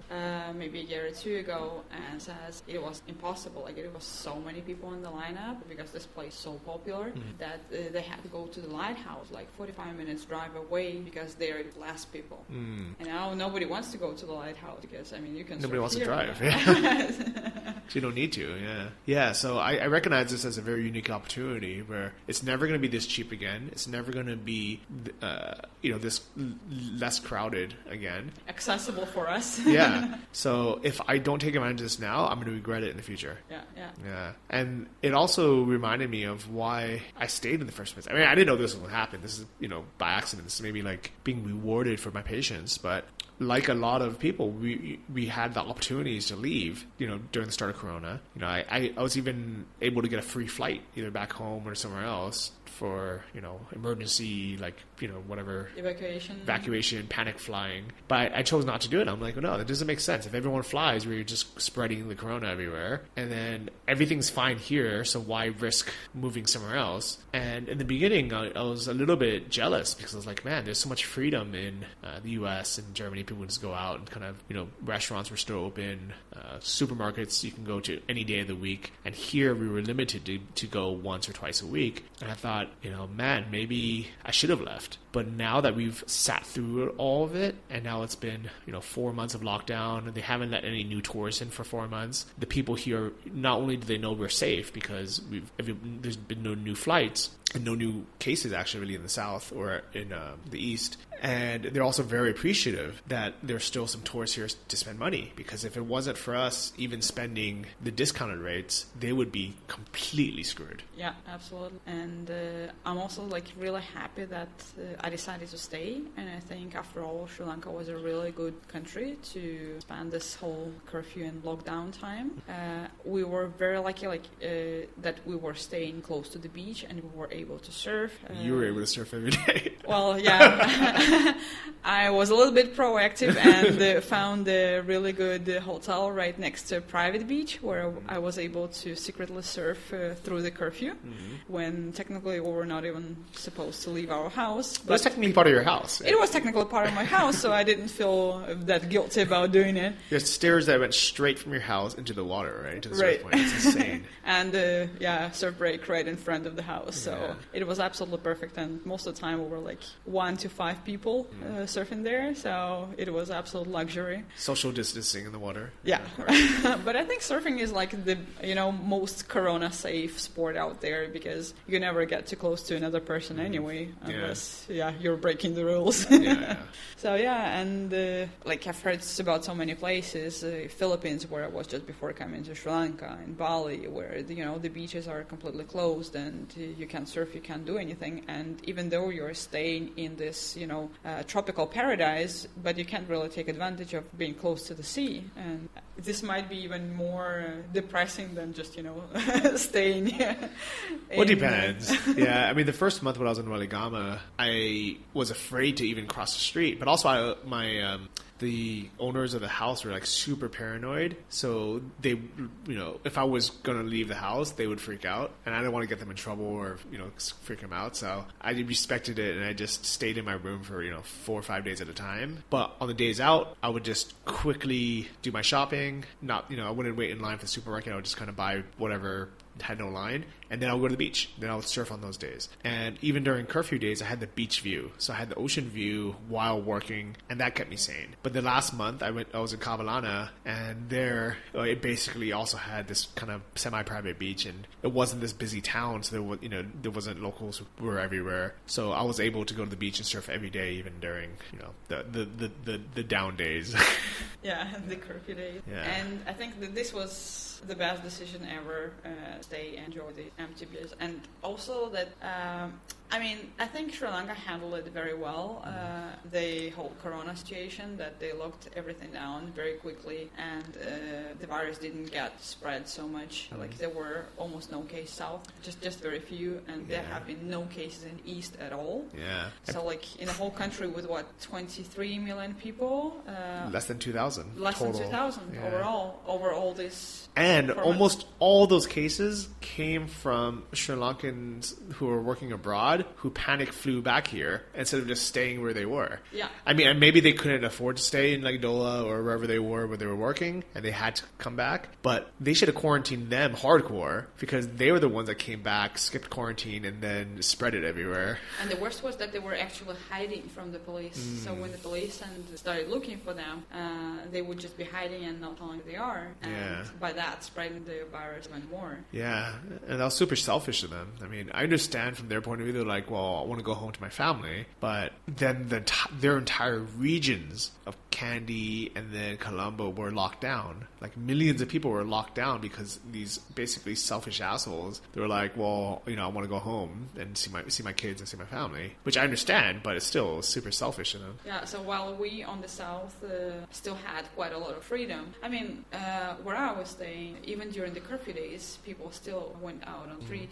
maybe a year or two ago, and says it was impossible. Like, it was so many people in the lineup because this place is so popular that they had to go to the lighthouse like 45 minutes drive away because there are less people. And now nobody wants to go to the lighthouse because, you can Nobody wants here. to drive. Yeah. So you don't need to. Yeah. So I recognize this as a very unique opportunity where it's never going to be this cheap again. It's never going to be, this less crowded again. Accessible for us. Yeah. So if I don't take advantage of this now, I'm going to regret it in the future. Yeah. And it also reminded me of why I stayed in the first place. I didn't know this would happen. This is, by accident. This is maybe like being rewarded for my patience. But like a lot of people, we had the opportunities to leave, during the start of Corona. I was even able to get a free flight either back home or somewhere else for, emergency, whatever. Evacuation, panic flying. But I chose not to do it. I'm like, no, that doesn't make sense. If everyone flies, we're just spreading the corona everywhere. And then everything's fine here, so why risk moving somewhere else? And in the beginning, I was a little bit jealous because I was like, man, there's so much freedom in the U.S. and Germany. People would just go out and kind of, restaurants were still open. Supermarkets you can go to any day of the week. And here we were limited to go once or twice a week. And I thought, man, maybe I should have left. But now that we've sat through all of it, and now it's been, 4 months of lockdown, and they haven't let any new tourists in for 4 months, the people here, not only do they know we're safe because there's been no new flights, and no new cases actually really in the south or in the east. And they're also very appreciative that there's still some tourists here to spend money, because if it wasn't for us even spending the discounted rates, they would be completely screwed. Yeah, absolutely. And I'm also really happy that I decided to stay. And I think after all, Sri Lanka was a really good country to spend this whole curfew and lockdown time. We were very lucky that we were staying close to the beach and we were able to surf. You were able to surf every day. Well, yeah. I was a little bit proactive and found a really good hotel right next to a private beach where I was able to secretly surf through the curfew when technically we were not even supposed to leave our house. But it was technically part of your house. It was technically part of my house, so I didn't feel that guilty about doing it. There's stairs that went straight from your house into the water, right? Into the surf point. It's insane. And surf break right in front of the house. So it was absolutely perfect. And most of the time we were 1 to 5 people surfing there. So it was absolute luxury. Social distancing in the water. Yeah. But I think surfing is the most corona safe sport out there because you never get too close to another person anyway unless you're breaking the rules. So and I've heard about so many places, Philippines where I was just before coming to Sri Lanka, and Bali where the beaches are completely closed and you can't surf, you can't do anything, and even though you're staying in this tropical paradise, but you can't really take advantage of being close to the sea. And this might be even more depressing than just staying. Well, it depends. Yeah, the first month when I was in Waligama, I was afraid to even cross the street, but also the owners of the house were super paranoid. So they, if I was going to leave the house, they would freak out, and I didn't want to get them in trouble or, freak him out. So I respected it, and I just stayed in my room for 4 or 5 days at a time. But on the days out, I would just quickly do my shopping. Not I wouldn't wait in line for the supermarket. I would just kind of buy whatever had no line, and then I'll go to the beach. Then I would surf on those days. And even during curfew days, I had the beach view. So I had the ocean view while working, and that kept me sane. But the last month, I was in Aleona, and there it basically also had this kind of semi-private beach, and it wasn't this busy town, so there wasn't locals who were everywhere. So I was able to go to the beach and surf every day, even during the down days. Yeah, the curfew days. Yeah. And I think that this was the best decision ever. Stay and enjoy the empty beaches, and also that I think Sri Lanka handled it very well. The whole corona situation, that they locked everything down very quickly, and the virus didn't get spread so much. Like there were almost no cases south, just very few, and there have been no cases in east at all. Yeah. So like in the whole country with 23 million people, less than 2,000. Less total. than 2,000 overall over all this. And almost all those cases came from Sri Lankans who were working abroad who panic flew back here instead of just staying where they were. Yeah. I mean, and maybe they couldn't afford to stay in like Dola or wherever they were where they were working, and they had to come back. But they should have quarantined them hardcore, because they were the ones that came back, skipped quarantine, and then spread it everywhere. And the worst was that they were actually hiding from the police. So when the police started looking for them, they would just be hiding and not knowing who they are. And by that, spreading the virus even more. Yeah, and that was super selfish of them. I mean, I understand from their point of view, they're like, well, I want to go home to my family. But then their entire regions of Kandy and then Colombo were locked down. Like millions of people were locked down because these basically selfish assholes, they were like, well, I want to go home and see my kids and see my family. Which I understand, but it's still super selfish of them. Yeah, so while we on the south still had quite a lot of freedom, I mean, where I was staying, even during the curfew days, people still went out on the street,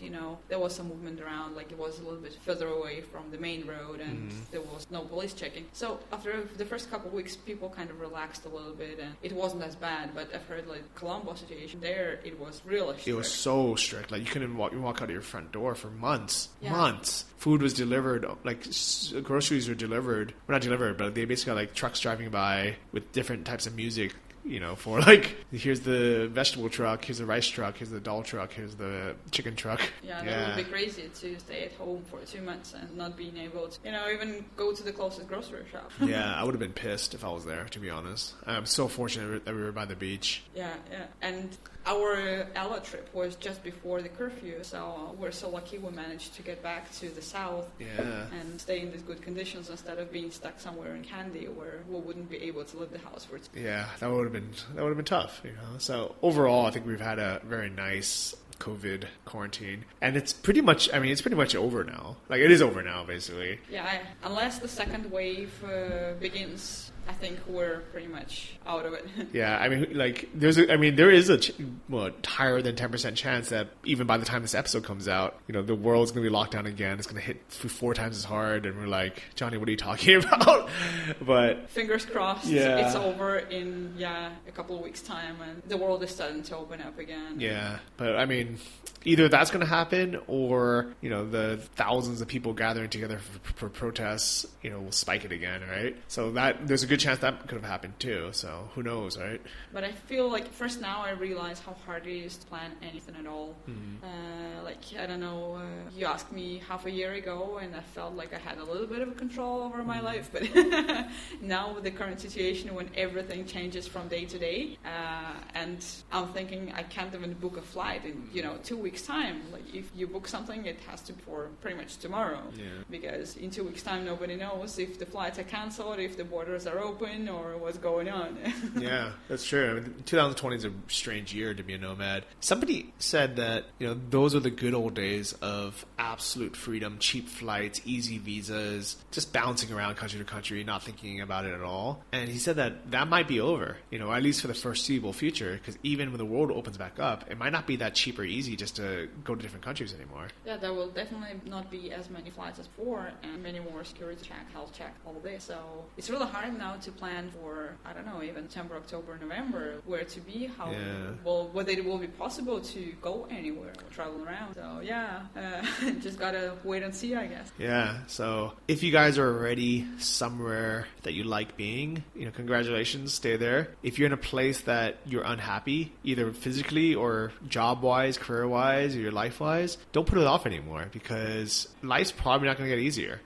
There was some movement around, like it was a little bit further away from the main road, and there was no police checking. So after the first couple of weeks, people kind of relaxed a little bit, and it wasn't as bad. But I've heard like Colombo situation there, it was really strict. It was so strict. Like you couldn't walk out of your front door for months. Yeah. Months. Food was delivered, like groceries were delivered. Well, not delivered, but they basically had like trucks driving by with different types of music. For like, here's the vegetable truck, here's the rice truck, here's the dal truck, here's the chicken truck. Yeah, that would be crazy to stay at home for 2 months and not being able to, even go to the closest grocery shop. Yeah, I would have been pissed if I was there, to be honest. I'm so fortunate that we were by the beach. Yeah. And our Ella trip was just before the curfew, so we're so lucky we managed to get back to the south and stay in these good conditions instead of being stuck somewhere in Kandy where we wouldn't be able to leave the house for 2 months. Yeah, that would have been tough, So overall, I think we've had a very nice COVID quarantine, and it's pretty much over now. Like it is over now, basically. Yeah, unless the second wave begins, I think we're pretty much out of it. Yeah, I mean, like, there is a higher than 10% chance that even by the time this episode comes out, the world's going to be locked down again. It's going to hit 4 times as hard, and we're like, Johnny, what are you talking about? But fingers crossed, it's over in a couple of weeks' time, and the world is starting to open up again. Yeah, but I mean, either that's going to happen, or the thousands of people gathering together for protests, will spike it again, right? So there's a good chance that could have happened too. So who knows, right? But I feel like first now I realize how hard it is to plan anything at all. I don't know. You asked me half a year ago, and I felt like I had a little bit of control over my life. But now with the current situation, when everything changes from day to day, and I'm thinking I can't even book a flight in 2 weeks time. Like if you book something, it has to be for pretty much tomorrow. Yeah. Because in 2 weeks time, nobody knows if the flights are cancelled, if the borders are open, or what's going on. Yeah, that's true. I mean, 2020 is a strange year to be a nomad. Somebody said that those are the good old days of absolute freedom, cheap flights, easy visas, just bouncing around country to country, not thinking about it at all. And he said that might be over, at least for the foreseeable future, because even when the world opens back up, it might not be that cheap or easy just to go to different countries anymore. Yeah, there will definitely not be as many flights as before, and many more security check, health check, all this. So it's really hard now now to plan for, I don't know, even September, October, November, where to be, whether it will be possible to go anywhere or travel around. So just gotta wait and see, I guess. Yeah. So if you guys are already somewhere that you like being, congratulations, stay there. If you're in a place that you're unhappy, either physically or job-wise, career-wise, or your life-wise, don't put it off anymore, because life's probably not going to get easier.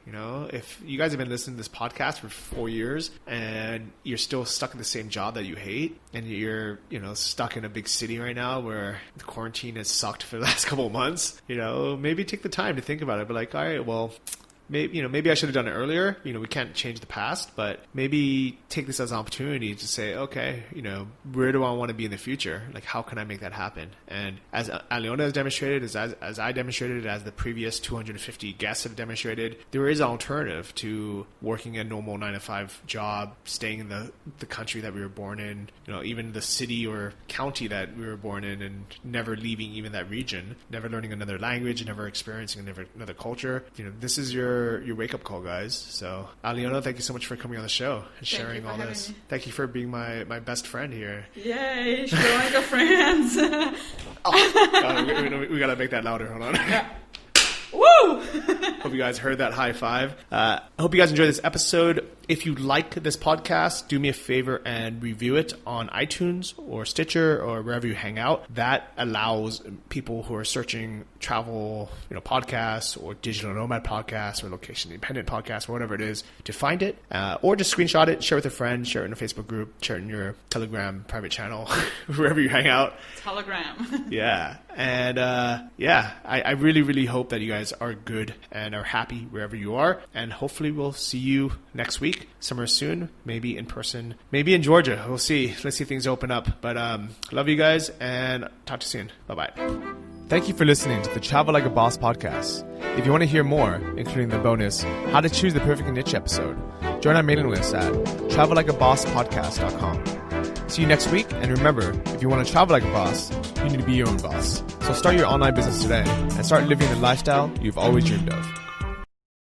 If you guys have been listening to this podcast for 4 years and you're still stuck in the same job that you hate, and you're, stuck in a big city right now where the quarantine has sucked for the last couple of months, maybe take the time to think about it. But like, all right, well, maybe I should have done it earlier. We can't change the past, but maybe take this as an opportunity to say, okay, where do I want to be in the future? Like, how can I make that happen? And as Aleona has demonstrated, as I demonstrated, as the previous 250 guests have demonstrated, there is an alternative to working a normal 9-to-5 job, staying in the country that we were born in, even the city or county that we were born in, and never leaving even that region, never learning another language, never experiencing another culture. This is your wake-up call, guys. So Aleona, thank you so much for coming on the show and sharing all this. Me. Thank you for being my best friend here. Yay, Sri Lanka friends. We gotta make that louder. Hold on. Yeah. Woo! Hope you guys heard that high five. I hope you guys enjoyed this episode. If you like this podcast, do me a favor and review it on iTunes or Stitcher or wherever you hang out. That allows people who are searching travel, podcasts or digital nomad podcasts or location independent podcasts or whatever it is to find it, or just screenshot it, share with a friend, share it in a Facebook group, share it in your Telegram private channel, wherever you hang out. Telegram. Yeah. And I really, really hope that you guys are good and are happy wherever you are. And hopefully we'll see you next week, somewhere soon, maybe in person, maybe in Georgia. We'll see. Let's see if things open up. But love you guys, and talk to you soon. Bye-bye. Thank you for listening to the Travel Like a Boss podcast. If you want to hear more, including the bonus How to Choose the Perfect Niche episode, join our mailing list at travellikeabosspodcast.com. See you next week, and remember, if you want to travel like a boss, you need to be your own boss. So start your online business today and start living the lifestyle you've always dreamed of.